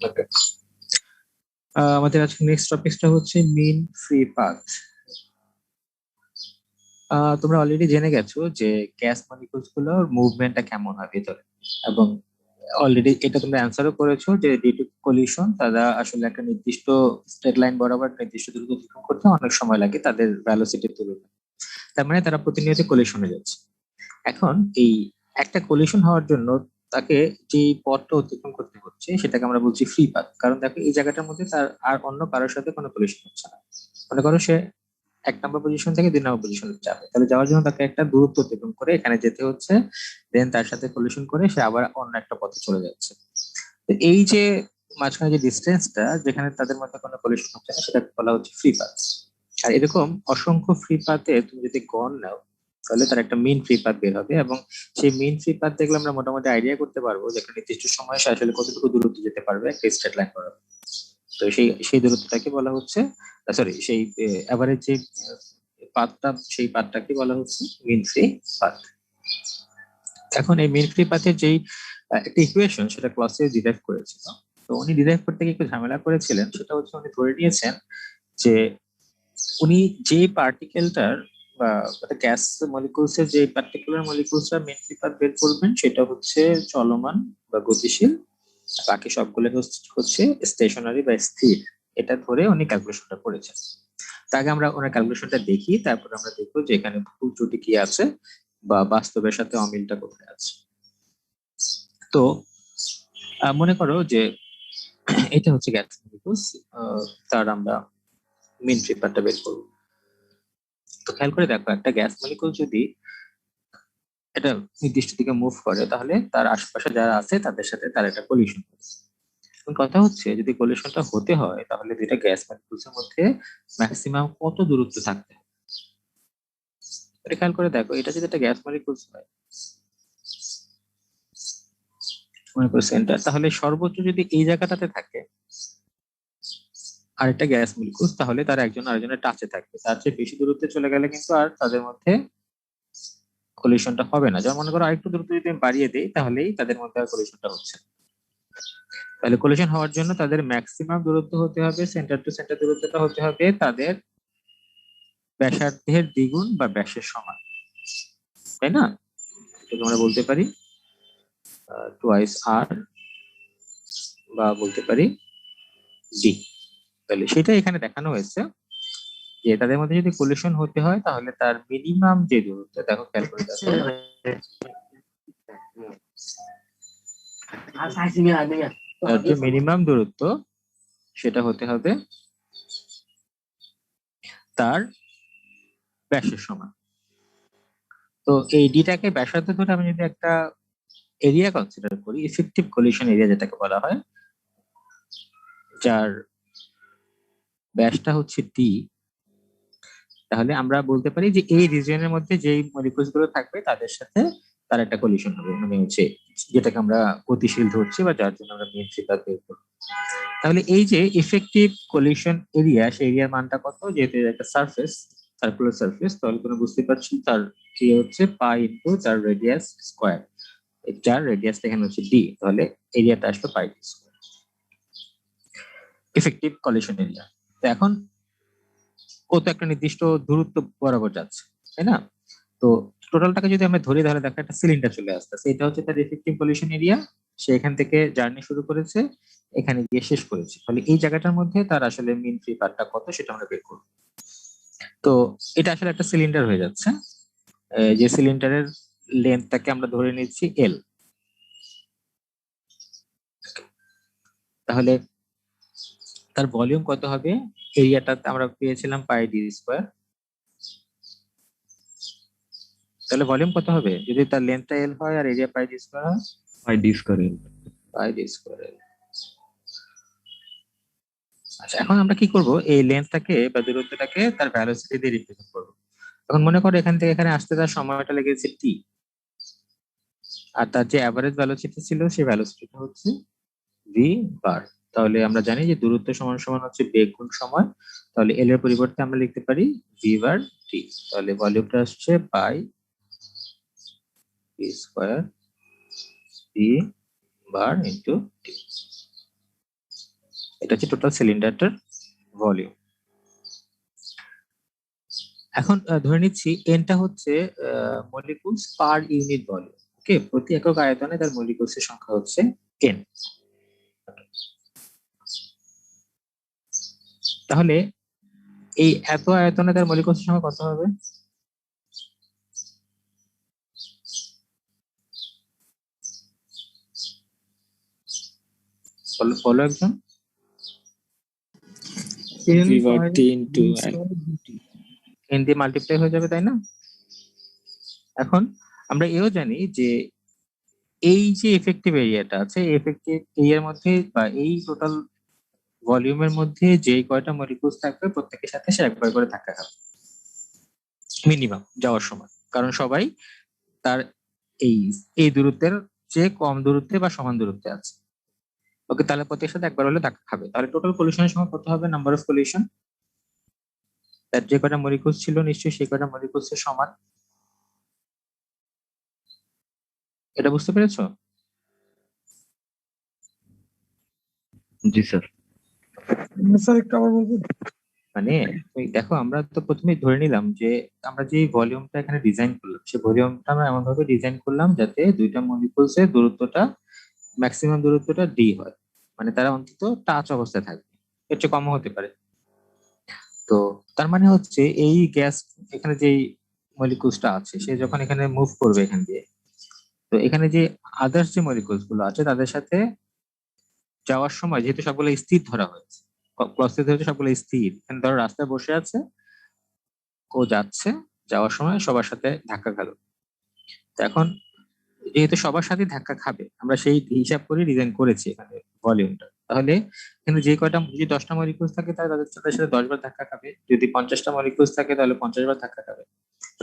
Okay. আমাদের আজকে নেক্সট টপিকটা হচ্ছে মিন ফ্রি পাথ। তোমরা অলরেডি জেনে গেছো যে গ্যাস মলিকিউলস গুলোর মুভমেন্টটা কেমন হয় ভিতরে, এবং অলরেডি এটা তোমরা অ্যান্সারও করেছো যে ডিউ টু কলিশন তারা আসলে একটা নির্দিষ্ট স্ট্রেট লাইন বরাবর নির্দিষ্ট দূরত্ব অতিক্রম করতে অনেক সময় লাগে তাদের ভেলোসিটির তুলনায়। তার মানে তারা প্রতিনিয়ত কলিশনে যাচ্ছে। এখন এই একটা কলিশন হওয়ার জন্য তাকে যে পথটা অতিক্রম করতে হচ্ছে সেটাকে আমরা বলছি ফ্রি পাথ। কারণ দেখো এই জায়গাটার মধ্যে তার আর অন্য কারোর সাথে কোনো কলিশন হচ্ছে না। মনে করো সে 1 নম্বর পজিশন থেকে 2 নম্বর পজিশনে যাবে, তাহলে যাওয়ার জন্য তাকে একটা দূরত্ব অতিক্রম করে এখানে যেতে হচ্ছে, দেন তার সাথে কলিশন করে সে আবার অন্য একটা পথে চলে যাচ্ছে। তো এই যে মাঝখানে যে ডিস্টেন্সটা যেখানে তাদের মধ্যে কোনো কলিশন হচ্ছে না, সেটাকে বলা হচ্ছে ফ্রি পাথ। আর এরকম অসংখ্য ফ্রি পাথে তুমি যদি গণ নাও, তাহলে তার একটা মিন ফ্রি পাথ বের হবে, এবং সেই মিন ফ্রি পাথ দেখলে আমরা মোটামুটি আইডিয়া করতে পারবো যে একটা নির্দিষ্ট সময়ে সে আসলে কতটুকু দূরত্ব যেতে পারবে একটা স্ট্রেট লাইন বরাবর। তো সেই দূরত্বটাকে বলা হচ্ছে, সরি, সেই এভারেজ যে পাথটা, সেই পাথটাকে বলা হচ্ছে মিন ফ্রি পাথ। এখন এই মিন ফ্রি পাথের যেই একটা ইকুয়েশন সেটা ক্লাসে ডিরাইভ করেছিল, তো উনি ডিরাইভ করতে গিয়ে একটু ঝামেলা করেছিলেন। সেটা হচ্ছে উনি ধরে নিয়েছেন যে উনি যে পার্টিকেলটার বা গ্যাস মলিকুলস এর যে পার্টিকুলার মলিকুলসটা মেন ফ্রি পাথ বের করবেন সেটা হচ্ছে চলমান বা গতিশীল, বাকি সবগুলো হচ্ছে স্টেশনারি বা স্থির। এটা ধরে উনি ক্যালকুলেশনটা করেছেন। তাকে আমরা ওনার ক্যালকুলেশনটা দেখি, তারপর আমরা দেখবো যে এখানে ভুল ত্রুটি কি আছে বা বাস্তবের সাথে অমিলটা কোথায় আছে। তো মনে করো যে এটা হচ্ছে গ্যাস মলিকুলস, তার আমরা মিন ফ্রি পাথটা বের করবো। তো খেয়াল করে দেখো, একটা গ্যাস মলিকুল যদি এটা নির্দিষ্ট দিকে মুভ করে, তাহলে তার আশেপাশে যারা আছে তাদের সাথে তার একটা কলিশন হবে। কথা হচ্ছে যদি কলিশনটা হতে হয়, তাহলে দুইটা গ্যাস মলিকুলস এর মধ্যে ম্যাক্সিমাম কত দূরত্ব থাকতে হবে। এটা খেয়াল করে দেখো, এটা যদি একটা গ্যাস মলিকুলস হয়, মনে করো সেন্টার, তাহলে সর্বোচ্চ যদি এই জায়গাটাতে থাকে, আরেকটা গ্যাস মলিকুলস, তাহলে তারা একজন আরেকজনের টাচে থাকবে। তার চেয়ে বেশি দূরত্বে চলে গেলে কিন্তু আর তাদের মধ্যে কলিশনটা হবে না। যেমন মনে করো আরেকটু দূরত্ব যদি আমি বাড়িয়ে দিই, তাহলেই তাদের মধ্যে আর কলিশনটা হচ্ছে না। তাহলে কলিশন হওয়ার জন্য তাদের ম্যাক্সিমাম দূরত্ব হতে হবে, সেন্টার টু সেন্টার দূরত্বটা হতে হবে তাদের ব্যাসার্ধের দ্বিগুণ বা ব্যাসের সমান, তাই না? এটাকে আমরা বলতে পারি টুয়াইস আর, বা বলতে পারি ডি। তাহলে সেটা এখানে দেখানো হয়েছে যে তাদের মধ্যে যদি কলিশন হতে হয় তাহলে তার মিনিমাম যে দূরত্ব, দেখো খেয়াল করে দেখো, তার যে মিনিমাম দূরত্ব সেটা হতে হবে তার ব্যাসের সমান। তো এই ডিটাকে ব্যাসার্ধ ধরে আমি যদি একটা এরিয়া কনসিডার করি, ইফেক্টিভ কলিশন এরিয়া যেটাকে বলা হয়, যার ব্যাসটা হচ্ছে ডি, তাহলে আমরা বলতে পারি যে এই রিজিয়নের মধ্যে যেই মলিকুলস গুলো থাকবে তাদের সাথে তার একটা কলিশন হবে, মানে হচ্ছে যেটাকে আমরা গতিশীল ধরছি বা যার জন্য আমরা মেন ফিগার বের করব। তাহলে এই যে ইফেক্টিভ কলিশন এরিয়া, সেই এরিয়ার মানটা কত? যেহেতু এটা একটা সারফেস, সার্কুলার সারফেস, তাহলে তোমরা বুঝতে পারছো তার এরিয়া হচ্ছে পাই ইনটু তার রেডিয়াস স্কয়ার। যার রেডিয়াসটা এখানে হচ্ছে ডি, তাহলে এরিয়াটা আসলো pi D square, effective collision area. তো এখন ও তো একটা নির্দিষ্ট দূরত্ব বরাবর যাচ্ছে, তাই না? তো টোটালটাকে যদি আমরা ধরি তাহলে দেখো একটা সিলিন্ডার চলে আসতেছে, এটা হচ্ছে তার ইফেক্টিভ কলিশন এরিয়া। সে এখান থেকে জার্নি শুরু করেছে, এখানে গিয়ে শেষ করেছে, তাহলে এই জায়গাটার মধ্যে তার আসলে মিন ফ্রি পাথটা কত সেটা আমরা বের করব। তো এটা আসলে একটা সিলিন্ডার হয়ে যাচ্ছে, যে সিলিন্ডারের লেন্থটাকে আমরা ধরে নিচ্ছি এল। তাহলে তার ভলিউম কত হবে? এরিয়াটা আমরা পেয়েছিলাম পাই ডি স্কয়ার, তাহলে ভলিউম কত হবে যদি তার লেন্থটা এল হয় আর এরিয়া পাই ডি স্কয়ার হয়? পাই ডি স্কয়ার। পাই ডি স্কয়ার। আচ্ছা, এখন আমরা কি করব? এই লেন্থটাকে বা দূরত্বটাকে তার ভ্যালোসিটি দিয়ে রিপ্রেজেন্ট করব। এখন মনে করো এখান থেকে এখানে আসতে তার সময়টা লেগেছে টি, আর তার যে অ্যাভারেজ ভ্যালোসিটি ছিল সেই ভ্যালোসিটিটা হচ্ছে ভি বার। তাহলে আমরা জানি যে দূরত্ব সমান সমান হচ্ছে বেগ গুণ সময়, তাহলে এল এর পরিবর্তে আমরা লিখতে পারি ভি বার টি। তাহলে ভলিউমটা আসছে by V square V bar into T. এটা হচ্ছে টোটাল সিলিন্ডারটার ভলিউম। এখন ধরে নিচ্ছি এনটা হচ্ছে মলিকুলস পার ইউনিট ভলিউম। ওকে, প্রতি একক আয়তনে তার মলিকুলস এর সংখ্যা হচ্ছে এন। তাহলে এই এত আয়তনে তার মলিকুলস এর সংখ্যা কত হবে? বলো একজন। এন দিয়ে মাল্টিপ্লাই হয়ে যাবে, তাই না? এখন আমরা এও জানি যে এই যে এফেক্টিভ এরিয়াটা আছে, এফেক্টিভ এরিয়ার মধ্যে বা এই টোটাল ভলিউমের মধ্যে যে কয়টা মলিকুলস থাকবে প্রত্যেকের সাথে সে একবার করে ধাক্কা খাবে মিনিমাম যাওয়ার সময়, কারণ সবাই তার এই এই দূরত্বের চেয়ে কম দূরত্বে বা সমান দূরত্বে আছে। ওকে, তাহলে প্রত্যেকের সাথে একবার হলে ধাক্কা খাবে। তাহলে টোটাল কলিশনের সময় কত হবে? নাম্বার অফ কলিশন, তার যে কয়টা মলিকুলস ছিল নিশ্চয়ই সেই কয়টা মলিকুলস এর সমান। এটা বুঝতে পেরেছো? জি স্যার। স্যার একটু আবার বলবেন? মানে তুমি দেখো, আমরা তো প্রথমেই ধরে নিলাম যে আমরা যে ভলিউমটা এখানে ডিজাইন করলাম সেই ভলিউমটা আমরা এমন ভাবে ডিজাইন করলাম যাতে দুইটা মলিকুলস এর দূরত্বটা, ম্যাক্সিমাম দূরত্বটা ডি হয়, মানে তারা অন্তত টাচ অবস্থায় থাকবে, এর চেয়ে কমও হতে পারে। তো তার মানে হচ্ছে এই গ্যাস এখানে যেই মলিকুলসটা আছে সে যখন এখানে মুভ করবে এখান দিয়ে, তো এখানে যে আদার্স যে মলিকুলস গুলো আছে তাদের সাথে যাওয়ার সময় যেহেতু সবগুলো স্থির ধরা হয়েছে, ক্লসে ধরেছে সবগুলো স্থির, এখানে ধরো রাস্তায় বসে আছে, ও যাচ্ছে, যাওয়ার সময় সবার সাথে ধাক্কা খেলো। তো এখন যেহেতু সবার সাথে ধাক্কা খাবে, আমরা সেই হিসাব করে ডিজাইন করেছি এখানে ভলিউমটা। তাহলে এখানে যে কয়টা, যদি 10টা মলিকুলস থাকে তাহলে তাদের সাথে 10 বার ধাক্কা খাবে, যদি 50টা মলিকুলস থাকে তাহলে 50 বার ধাক্কা খাবে।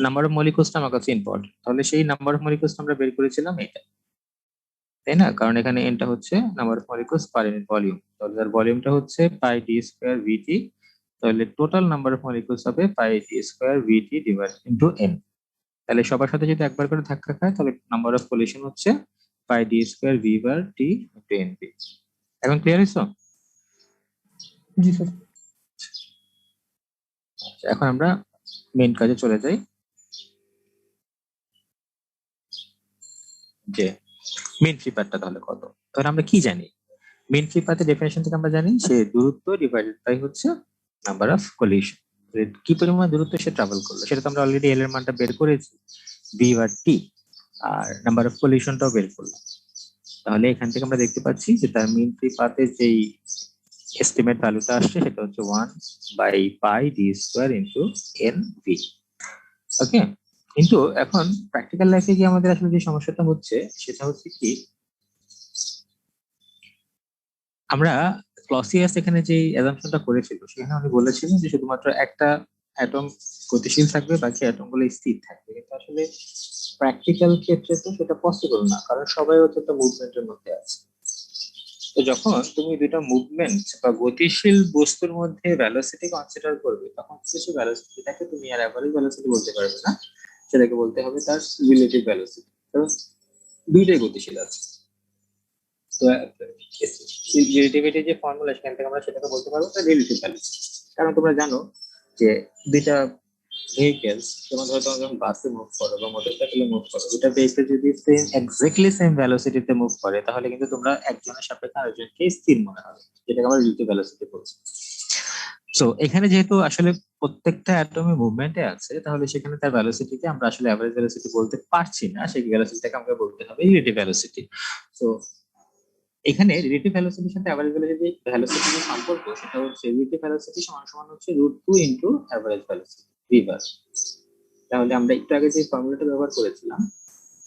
নাম্বার অফ মলিকুলসটা আমার কাছে ইম্পর্টেন্ট, তাহলে সেই নাম্বার অফ মলিকুলস আমরা বের করেছিলাম এটা। তাই না? কারণ এখানে এনটা হচ্ছে number of molecules per unit volume, তাহলে তার ভলিউমটা হচ্ছে পাই ডি স্কোয়ার ভিটি, তাহলে টোটাল নাম্বার অফ মলিকুলস হবে পাই ডি স্কোয়ার ভিটি ডিভাইড ইনটু এন। তাহলে সবার সাথে যদি একবার করে ধাক্কা খায় তাহলে নাম্বার অফ কলিশন হচ্ছে পাই ডি স্কোয়ার ভি বার টি ইনটু এন পি। এখন ক্লিয়ার হইছো? জি স্যার। আচ্ছা, এখন আমরা মেইন কাজে চলে যাই, যে মেইন ফ্রি পাথটা তাহলে কত। তাহলে আমরা কি জানি মেইন ফ্রি পাথের ডেফিনেশন থেকে? আমরা জানি সে দূরত্ব ডিভাইডেড বাই হচ্ছে নাম্বার অফ কলিশন, কি পরিমাণ দূরত্ব সে ট্রাভেল করলো সেটা তো আমরা অলরেডি এল এর মানটা বের করেছি, ভি বার টি, আর নাম্বার অফ কলিশনটাও বের করলাম। তাহলে এখান থেকে আমরা দেখতে পাচ্ছি যে তার মেইন ফ্রি পাথের যেই এস্টিমেট ভ্যালুটা আসছে সেটা হচ্ছে 1 by pi D square into N V. Okay, কিন্তু এখন প্র্যাকটিক্যাল লাইফে গিয়ে আমাদের আসলে যে সমস্যাটা হচ্ছে সেটা হচ্ছে কি, আমরা ক্লসিয়াস এখানে যে অ্যাজাম্পশনটা করেছিল সেখানে উনি বলেছিলেন যে শুধুমাত্র একটা অ্যাটম গতিশীল থাকবে, বাকি অ্যাটম গুলো স্থির থাকবে, কিন্তু আসলে প্র্যাকটিক্যাল ক্ষেত্রে তো সেটা পসিবল না, কারণ সবাই হচ্ছে একটা মুভমেন্টের মধ্যে আছে। তো যখন তুমি দুইটা মুভমেন্ট বা গতিশীল বস্তুর মধ্যে ভেলোসিটি কনসিডার করবে তখন কিছু ভেলোসিটিটাকে তুমি আর অ্যাভারেজ ভেলোসিটি বলতে পারবে না, সেটাকে বলতে হবে তার রিলেটিভ ভেলোসিটি, কারণ দুইটাই গতিশীল আছে। তো রিলেটিভিটি যে ফর্মুলা সেখান থেকে আমরা সেটাকে বলতে পারবো তার রিলেটিভ ভেলোসিটি। কারণ তোমরা জানো যে দুইটা ভেহিকেলস, যেমন ধরো তোমরা যখন বাসে মুভ করো বা মোটরসাইকেলে মুভ করো, দুটা ভেহিকেল যদি সেম এক্স্যাক্টলি সেম ভেলোসিটিতে মুভ করে তাহলে কিন্তু তোমরা একজনের সাপেক্ষে আরেকজনকে স্থির মনে হবে, যেটাকে আমরা রিলেটিভ ভেলোসিটি বলছি। সো এখানে যেহেতু আসলে প্রত্যেকটা অ্যাটমে মুভমেন্টে আছে, তাহলে সেখানে তার ভেলোসিটিকে আমরা আসলে অ্যাভারেজ ভেলোসিটি বলতে পারছি না, সেই ভেলোসিটিটাকে আমাকে বলতে হবে রিলেটিভ ভেলোসিটি। সো এখানে রিলেটিভ ভেলোসিটির সাথে অ্যাভারেজ ভেলোসিটির যে সম্পর্ক সেটা হচ্ছে রিলেটিভ ভেলোসিটি সমান সমান হচ্ছে √2 ইনটু অ্যাভারেজ ভেলোসিটি ভি বার। তাহলে আমরা একটু আগে যে ফর্মুলাটা ব্যবহার করেছিলাম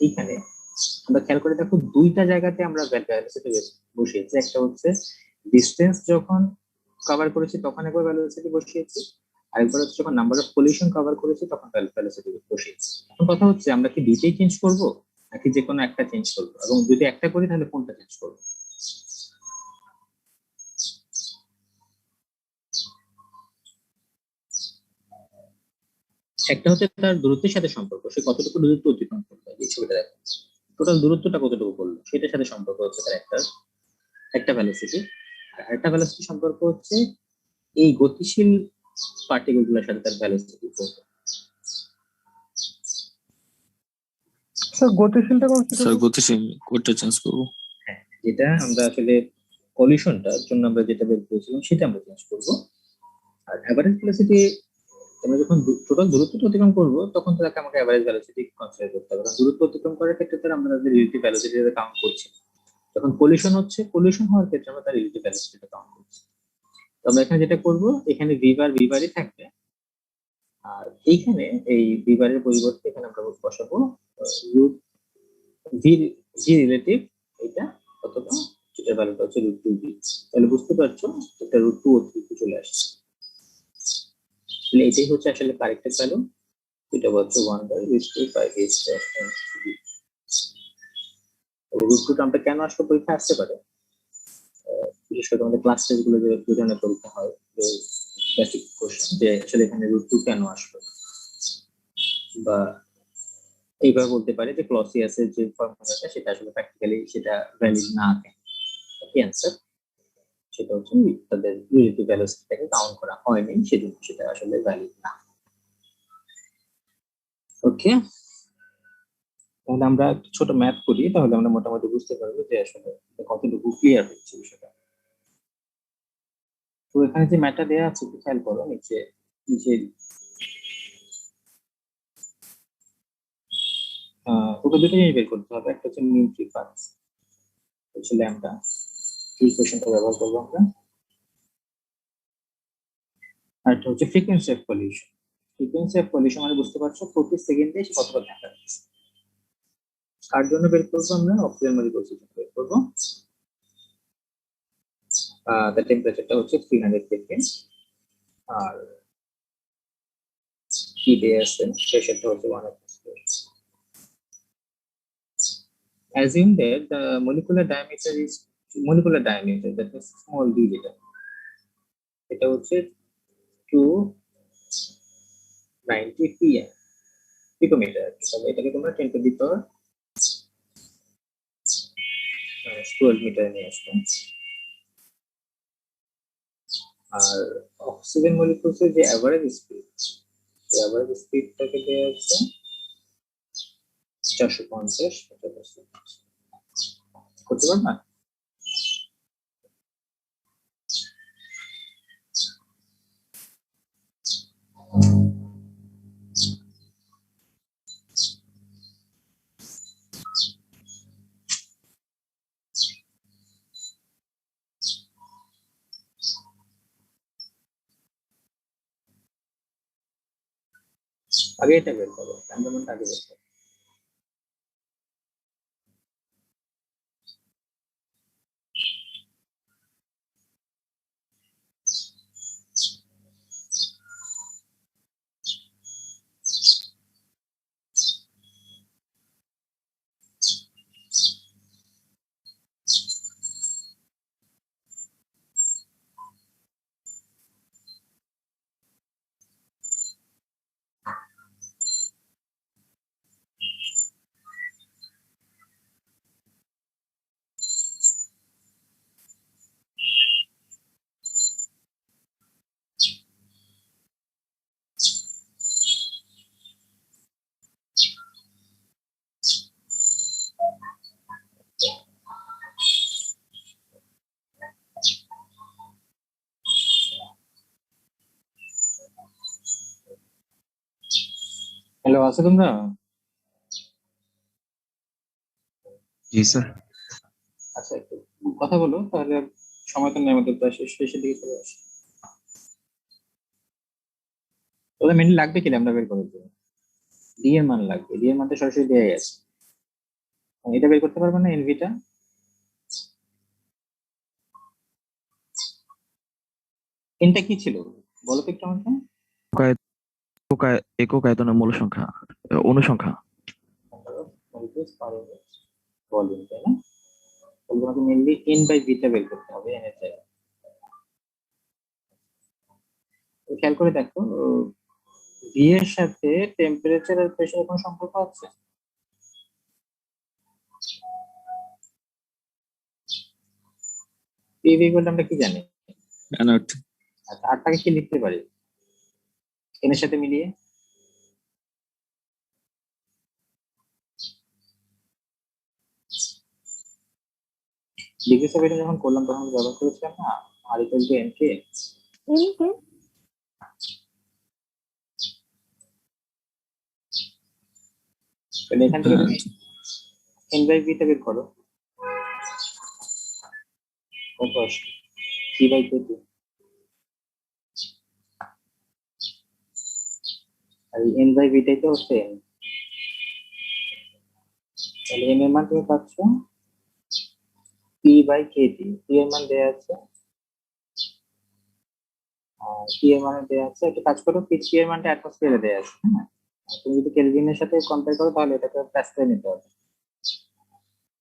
এখানে আমরা খেয়াল করে দেখো দুইটা জায়গাতে আমরা ভেলোসিটি বসিয়েছি, একটা হচ্ছে ডিসটেন্স যখন কভার করেছি তখন একবার ভেলোসিটি বসিয়েছি, আরেকবার হচ্ছে যখন নাম্বার অফ কলিশন কভার করেছি তখন ভেলোসিটি বসিয়েছি। এখন কথা হচ্ছে আমরা কি দুইটাই চেঞ্জ করব নাকি যে কোনো একটা চেঞ্জ করবো, এবং যদি একটা করি তাহলে কোনটা চেঞ্জ করবো? একটা হচ্ছে তার দূরত্বের সাথে সম্পর্ক, সে কতটুকু দূরত্ব অতিক্রম করবে, এই ছবিটা দেখো টোটাল দূরত্বটা কতটুকু করলো সেটার সাথে সম্পর্ক হচ্ছে তার একটা ভেলোসিটি, আর একটা ভেলোসিটি সম্পর্ক হচ্ছে এই গতিশীল পার্টিকেল গুলোর সাথে তার ভেলোসিটি। স্যার গতিশীলটা স্যার গতিশীল কোডটা চেঞ্জ করবো। হ্যাঁ, যেটা আমরা আসলে কলিশনটার জন্য আমরা যেটা বের করেছিলাম সেটা আমরা চেঞ্জ করব। আর এভারেজ ভেলোসিটি আমরা যখন টোটাল দূরত্বটা অতিক্রম করব তখন তাকে আমাকে এভারেজ ভেলোসিটি কনসিডার করতে হবে, কারণ দূরত্ব অতিক্রম করার ক্ষেত্রে তার আমরা তাদের রিলেটিভ ভেলোসিটিটা কাউন্ট করছি। যখন কলিশন হচ্ছে, কলিশন হওয়ার ক্ষেত্রে আমরা তার রিলেটিভ ভেলোসিটিটা কাউন্ট করছি। তো আমরা এখানে যেটা করব, এখানে ভি বারই থাকবে, আর এইখানে এই ভি বারের পরিবর্তে এখানে আমরা বসাবো রুট ভি রিলেটিভ, এটা কতটা, যেটা ভ্যালুটা হচ্ছে √2 ভি। তাহলে বুঝতে পারছো এটা √2 অতিরিক্ত চলে আসছে, তাহলে এটাই হচ্ছে আসলে কারেক্টেড ভ্যালু, এটা হচ্ছে 1/√2 √2 টার্মটা কেন আসলে পরীক্ষা আসতে পারে, বিশেষ করে আমাদের ক্লাস টেস্ট গুলো যে ধরনের পরীক্ষা হয়, বেসিক কোশ্চেন, যে আসলে এখানে √2 কেন আসলো, বা এইভাবে বলতে পারে যে ক্লসিয়াসের যে ফর্মুলাটা সেটা আসলে প্র্যাকটিক্যালি সেটা ভ্যালিড না কেন। ওকে, অ্যান্সার সেটা হচ্ছে তাদের রিলেটিভ ভেলোসিটিটাকে কাউন্ট করা হয়নি, সেজন্য সেটা আসলে ভ্যালিড না। ওকে, তাহলে আমরা একটা ছোট ম্যাথ করি, তাহলে আমরা মোটামুটি বুঝতে পারবো যে আসলে কতটুকু ক্লিয়ার হচ্ছে বিষয়টা। তো এখানে যে ম্যাথটা দেওয়া আছে একটু খেয়াল করো, নিচে নিচে ওটা দুটো জিনিস বের করতে হবে, একটা হচ্ছে মিন ফ্রি পাথ, হচ্ছে ল্যাম্বডা, এই ইকুয়েশনটা ব্যবহার করবো আমরা, আর একটা হচ্ছে frequency of collision. Frequency of collision মানে বুঝতে পারছো প্রতি সেকেন্ডে সে কতটা ধাক্কা দিচ্ছে। কার জন্য বের করবো আমরা? অক্সিজেন মলিকিউলস এর জন্য বের করবো। তার টেম্পারেচারটা হচ্ছে 300 কেলভিন, আর কি দেয়া আছে প্রেসারটা হচ্ছে 1 atmosphere। assume that the molecular diameter that is small d যেটা এটা হচ্ছে 290 pm picometer তবে এটাকে তোমরা 10 to the power 12 মিটার নিয়ে আসবে আর অক্সিজেন মলিকিউলসের যে এভারেজ স্পিডটাকে দেওয়া আছে 450 করতে পারবে না আগে এটা বের করো অ্যান্ডারমেন্ট আগে বের করো হ্যালো আছো তোমরা জি স্যার। আচ্ছা একটু কথা বলো তাহলে সময় তো নেই আমাদের প্রায় শেষের দিকে চলে আসে তোদের মেনলি লাগবে কি ল্যামডা বের করার জন্য ডি এর মান লাগবে ডি এর মান তো সরাসরি দেয়া আছে এটা বের করতে পারবে না এনভিটা এনটা কি ছিল বলো তো একটু আমাকে একক আয়তনের মূল সংখ্যা অনুসংখ্যা। ভলিউম তাই না তাহলে তোমাকে মেনলি এন বাই ভিটা বের করতে হবে এন এর জায়গায় তো খেয়াল করে দেখো ভি এর সাথে টেম্পারেচার আর প্রেসারের কোনো সম্পর্ক আছে পিভি ইকুয়াল আমরা কি জানি অ্যানার্ট আচ্ছা আটটাকে কি লিখতে পারি এন এর সাথে মিলিয়ে ডিগ্রি সেপারেশন যখন করলাম তখন ব্যবহার করেছিলাম না আর ইকুয়াল টু এন কে তাহলে এখান থেকে তুমি এন বাই ভিটা বের করো কত আসে C by two R N by ভিটাই তো হচ্ছে n তাহলে এন এর মান তুমি পাচ্ছ পি বাই কেটি পি এর মান দেওয়া আছে আর পি এর মান দেওয়া আছে একটা কাজ করো পি এর মানটা অ্যাটমসফিয়ারে দেওয়া আছে হ্যাঁ তুমি যদি কেলভিনের সাথে কম্পেয়ার করো তাহলে এটাকে প্যাসকেলে নিতে হবে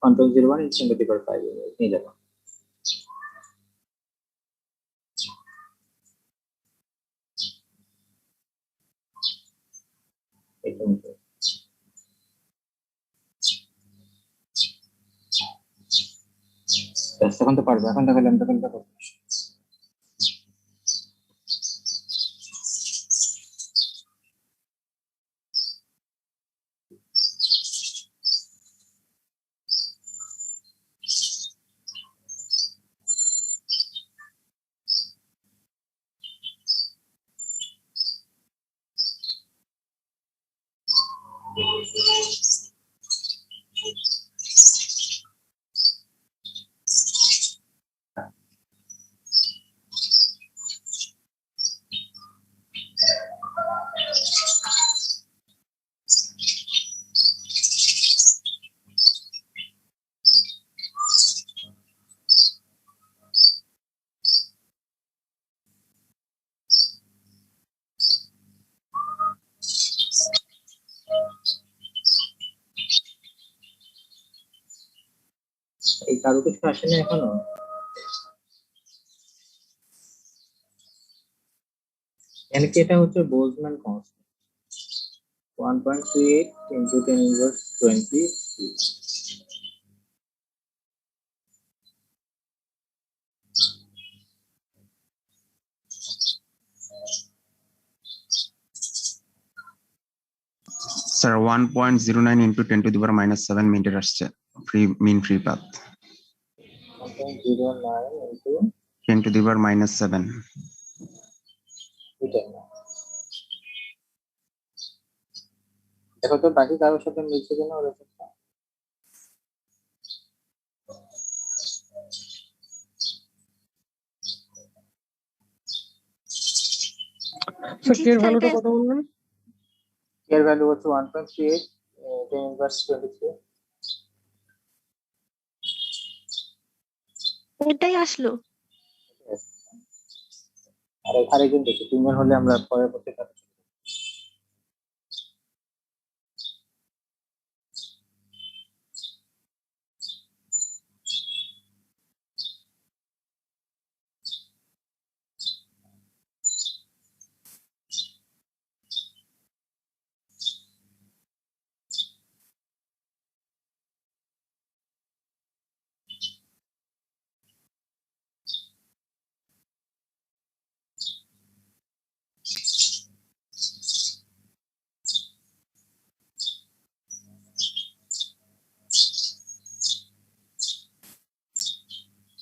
1.01 ইনটু 10⁵ নিয়ে যাবো এখন তো পারবে এখন তাহলে আমরা কোনটা করবো কারো কিছু আসেনি এখনো? এখানে কি এটা হচ্ছে Boltzmann constant 1.38 into 10 inverse 20. Sir 1.09 into 10 to the power minus 7 metre আসছে mean free path 1.09 into 10 to the power minus 7 এটা না। দেখো তো বাকি কারোর সাথে মিলছে কিনা ওরা চেষ্টা। স্যার জি কে এর স্যার, ভ্যালুটা এটা কত বললেন? এর ভ্যালু হচ্ছে 1.38 10 inverse 23। এটাই আসলো। আর আরেকজন দেখি তিনজন হলে আমরা পরবর্তী কাজ।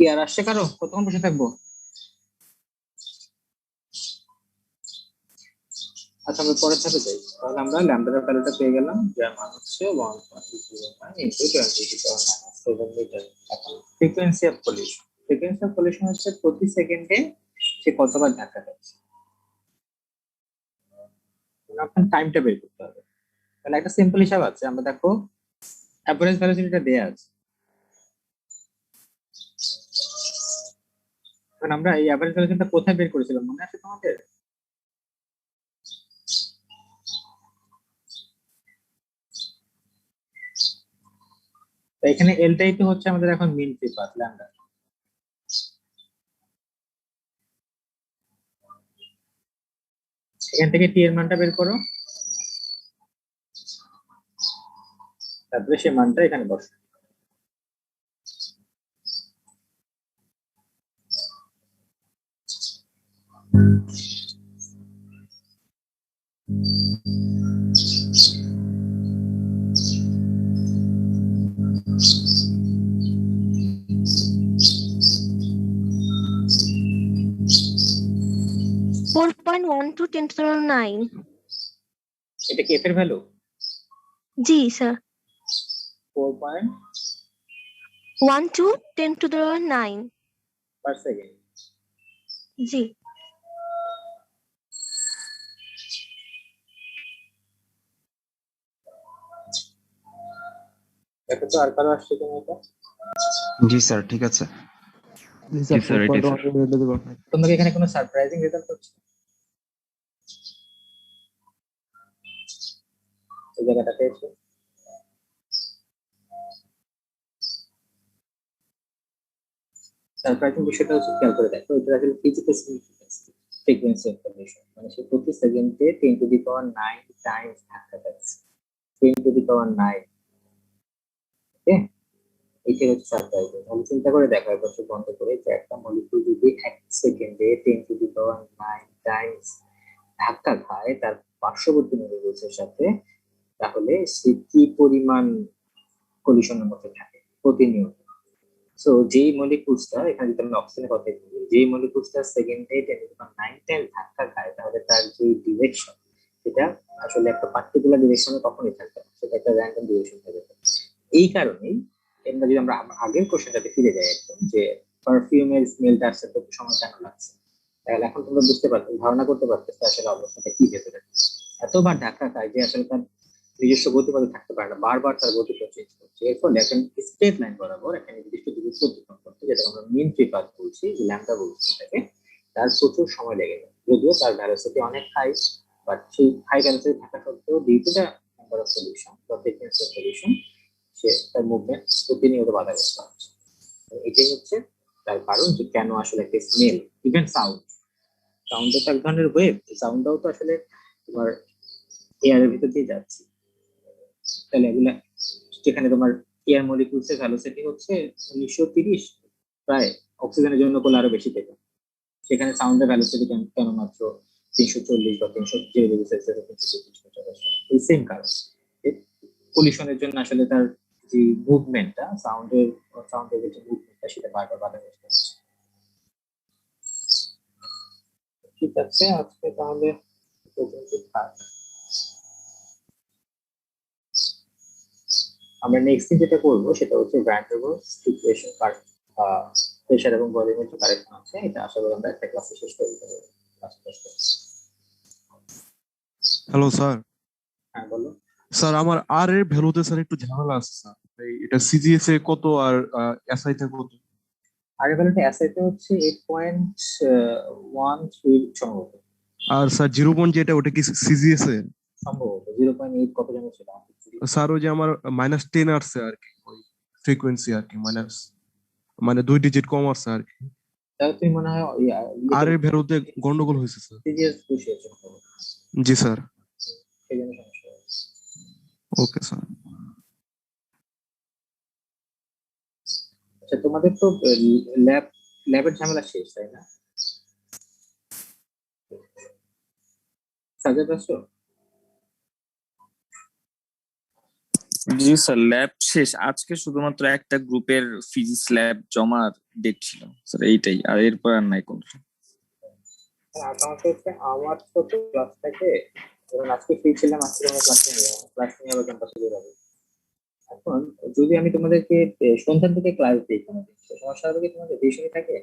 কি আর আসছে কারো? কতক্ষণ বসে থাকবো? আচ্ছা আমরা পরের ধাপে যাই। তাহলে আমরা ল্যামডার ভ্যালুটা পেয়ে গেলাম, যার মান হচ্ছে 1.09 into 10 to the power minus 7 metre. এখন frequency of collision. Frequency of collision হচ্ছে প্রতি সেকেন্ডে সে কতবার ধাক্কা খাচ্ছে। আপনার টাইমটা বের করতে হবে। তাহলে একটা সিম্পল হিসাব আছে, আমরা দেখো অ্যাভারেজ ভেলোসিটিটা দেয়া আছে। এখন আমরা এই অ্যাভারেজ ভেলোসিটিটা কোথায় বের করেছিলাম মনে আছে তোমাদের? তো এখানে এলটাই তো হচ্ছে আমাদের এখন মিন ফ্রি পাথ ল্যামডা। এখান থেকে টি এর মানটা বের করো, তারপরে সেই মানটা এখানে বসো। Four point one two 10 to the power 9। এটা কি এফ এর ভ্যালু? জি sir, 4.1 1 to 10 to the power 9। Per second. জি দেখো তো আর কারো আসছে কিনা এটা। জি স্যার ঠিক আছে জি স্যার স্যার, এটাই স্যার। 4.1 তোমাকে এখানে কোনো সারপ্রাইজিং রেজাল্ট হচ্ছে এই জায়গাটা পেয়েছো? সারপ্রাইজিং বিষয়টা হচ্ছে খেয়াল করে দেখো, এটা আসলে physical significance frequency of collision, মানে সে প্রতি সেকেন্ডে 10 to the power 9 টাইমস ধাক্কা খাচ্ছে। 10 to the power 9। ওকে, এটা হচ্ছে সারপ্রাইজিং। তাহলে চিন্তা করে দেখো একবার চোখ বন্ধ করে, যে একটা মলিকিউল যদি এক সেকেন্ডে 10 to the power 9 টাইমস ধাক্কা খায় তার পার্শ্ববর্তী মলিকিউলসের সাথে, তাহলে সে কি পরিমাণ কলিশনের মধ্যে থাকে প্রতিনিয়ত। সো যেই মলিকিউলসটা, এখানে যদি আমরা অক্সিজেনের কথা বলি, যেই মলিকিউলসটা সেকেন্ডে 10 to the power 9 টাইম ধাক্কা খায়, তাহলে তার যে ডিরেকশন, সেটা আসলে একটা পার্টিকুলার ডিরেকশনে কখনোই থাকবে না, সেটা একটা র্যান্ডম ডিরেকশন থাকে। এই কারণেই আমরা যদি আমরা আগের কোশ্চেনটাতে ফিরে যাই একদম, যে পারফিউমের স্মেলটা আসতে কত সময় কেন লাগছে, তাহলে এখন তোমরা বুঝতে পারছো, ধারণা করতে পারতেছো আসলে অবস্থাটা কি ভেতরে। এতবার ধাক্কা খায় যে আসলে তার নিজস্ব গতিপথে থাকতে পারে না, বারবার তার গতিপথ চেঞ্জ করছে। এর ফলে একটা স্ট্রেট লাইন বরাবর একটা নির্দিষ্ট দিকে অতিক্রম করতে, যেটা আমরা মিন ফ্রি পাথ বলছি, ল্যাম্ডা বলছি এটাকে, তার প্রচুর সময় লেগে যায়। যদিও তার ভ্যালোসিটি অনেক হাই, বাট সেই হাই ভ্যালোসিটি থাকা সত্ত্বেও due to the number of solution বা ফ্রিকোয়েন্সি অফ সলিউশন, সে তার মুভমেন্ট প্রতিনিয়ত বাধাগ্রস্ত হচ্ছে। এটাই হচ্ছে তার কারণ যে কেন আসলে একটা স্মেল, ইভেন সাউন্ড, সাউন্ডও তো এক ধরনের ওয়েভ, সাউন্ডটাও তো আসলে তোমার এয়ারের ভিতর দিয়ে যাচ্ছে। তাহলে এগুলা যেখানে তোমার এয়ার মলিকিউলসের ভ্যালোসিটি হচ্ছে 1930, প্রায় অক্সিজেনের জন্য করলে আরো বেশি পেতাম, সেখানে সাউন্ডের ভ্যালোসিটি কেন মাত্র 340 বা 300 ডিগ্রি সেলসিয়াস, এই সেম কারণ। পলিউশনের জন্য আসলে তার যে মুভমেন্টটা, সাউন্ডের যে মুভমেন্টটা, সেটা বারবার বাধাগ্রস্ত হচ্ছে। ঠিক আছে, আজকে তাহলে এই পর্যন্তই থাক। আমরা নেক্সট দিন যেটা করবো সেটা হচ্ছে van der Waals equation, pressure এবং ভলিউমের যে কারেকশন আছে, এটা আশা করি আমরা একটা ক্লাসে শেষ করে দিতে পারবো। Hello sir. হ্যাঁ বলো। স্যার আমার আর এর ভ্যালুতে স্যার একটু ঝামেলা আছে স্যার। এটা সিজিএস এ কত আর এসআই তে কত? আর ভ্যালুটা এসআইতে হচ্ছে 8.13 সম্ভবত, আর স্যার 0. যেটা ওটা কি সিজিএস এ? সম্ভবত 0.8 কত যেন ছিল। স্যার ওই যে আমার -10 আসছে আর কি, ওই ফ্রিকোয়েন্সি আর কি, মানে 2 ডিজিট কম আসছে আর কি। তাহলে তুমি মনে হয় আর এর ভ্যালুতে গন্ডগোল হয়েছে স্যার। সিজিএস বসিয়েছো। জি স্যার। সেই জন্য সমস্যা হয়েছে। Okay sir. আচ্ছা, তোমাদের তো ল্যাবের ঝামেলা শেষ, তাই না? সাজেদ আছো? জি স্যার, ল্যাব শেষ। আজকে শুধুমাত্র একটা গ্রুপের ফিজিক্স ল্যাব জমার ডেট ছিল স্যার, এইটাই, আর এরপর আর নাই কোনো। আমার তো ক্লাস থাকে, আজকে ফ্রি ছিলাম, আজকে আমরা ক্লাস নিয়ে আবার ক্যাম্পাসে বের হবো। এখন যদি আমি তোমাদেরকে সন্ধ্যার দিকে ক্লাস দিই, কোনো সমস্যা হবে কি? তোমাদের টিউশনি থাকে?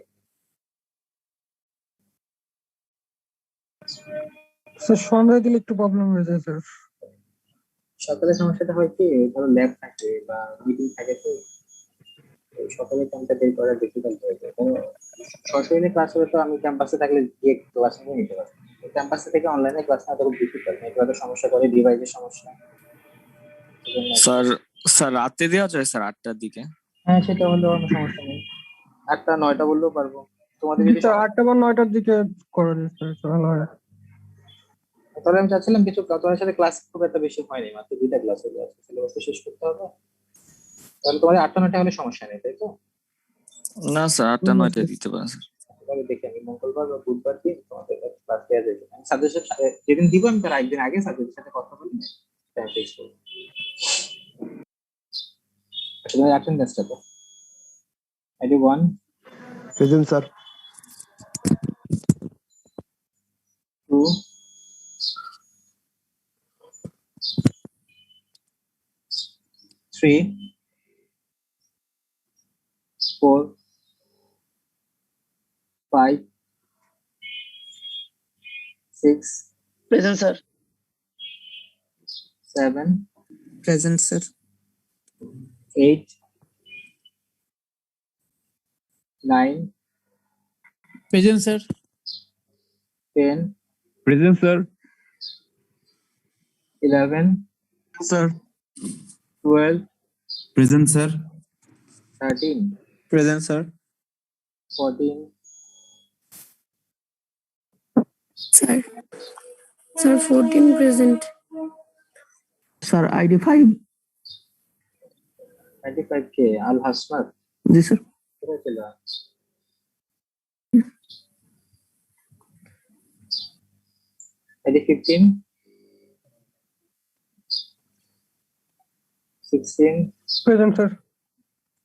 স্যার সন্ধ্যায় দিলে একটু প্রবলেম হয়ে যায় স্যার। সকালে সমস্যাটা হয় কি, ধরো ল্যাব থাকে বা মিটিং থাকে, তো সকালে টাইমটা বের করা ডিফিকাল্ট হয়ে যায়। সরাসরি ক্লাস হলে তো আমি ক্যাম্পাসে থাকলে গিয়ে ক্লাস নিয়ে নিতে পারি, ক্যাম্পাসে থেকে অনলাইনে ক্লাস নেওয়া খুব ডিফিকাল্ট, নেটওয়ার্কের সমস্যা করে, ডিভাইসের সমস্যা। স্যার স্যার রাতে দেওয়া যায় স্যার 8টার দিকে? হ্যাঁ, সেটা হলেও কোনো সমস্যা নেই, 8টা 9টা বললেও পারবো। তোমাদের যদি 8টা বা 9টার দিকে করেন স্যার, ভালো হয়। তাহলে আমি চাচ্ছিলাম কিছু, তোমার সাথে ক্লাস খুব একটা বেশি হয়নি, মাত্র 2টা ক্লাস হলো, আজকে সিলেবাস শেষ করতে হবে। তাহলে তোমাদের 8টা 9টা হলে সমস্যা নেই, তাই তো? না স্যার, 8টা 9টায় দিতে পারেন স্যার। তাহলে দেখি আমি মঙ্গলবার বা বুধবার দিন তোমাদের ক্লাস দেওয়া যাবে। আমি সাজেশন যেদিন দিব আমি তার একদিন আগে সাজেশনের সাথে কথা বলি, টাইম ফিক্স করব। আচ্ছা, তোমার অ্যাটেন্ডেন্সটা তো ID 1 present sir. 2 3 4 5 6 present sir. 7 present sir. 8 9 present sir. 10 present sir. 11 sir. 12 present sir. 13 present sir. 14 Sir. Sir, 14 present. Sir ID 5। 95 কে আল হাসনাত। জি স্যার। কোথায় ছিল? ID 15 16 present sir.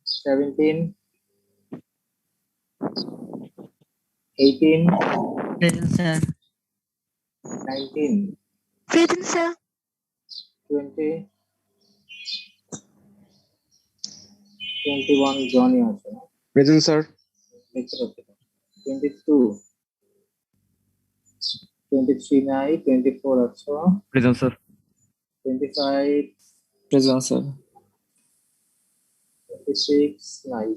17 18 present sir. 19 Present, sir. 20 21 Johnny আছে না? Present sir. দেখতে পাচ্ছি 22 23 নাই, 24 আছো। Present sir. 25 present sir. 26 নাই,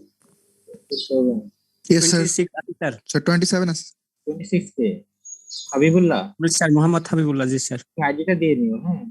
27 Yes, sir. 26 আছে স্যার। স্যার 27 আছে। 26 কে হাবিবুল্লাহ। স্যার মোহাম্মদ হাবিবুল্লাহ, জি স্যার। আইডিটা দিয়ে নিও। হ্যাঁ,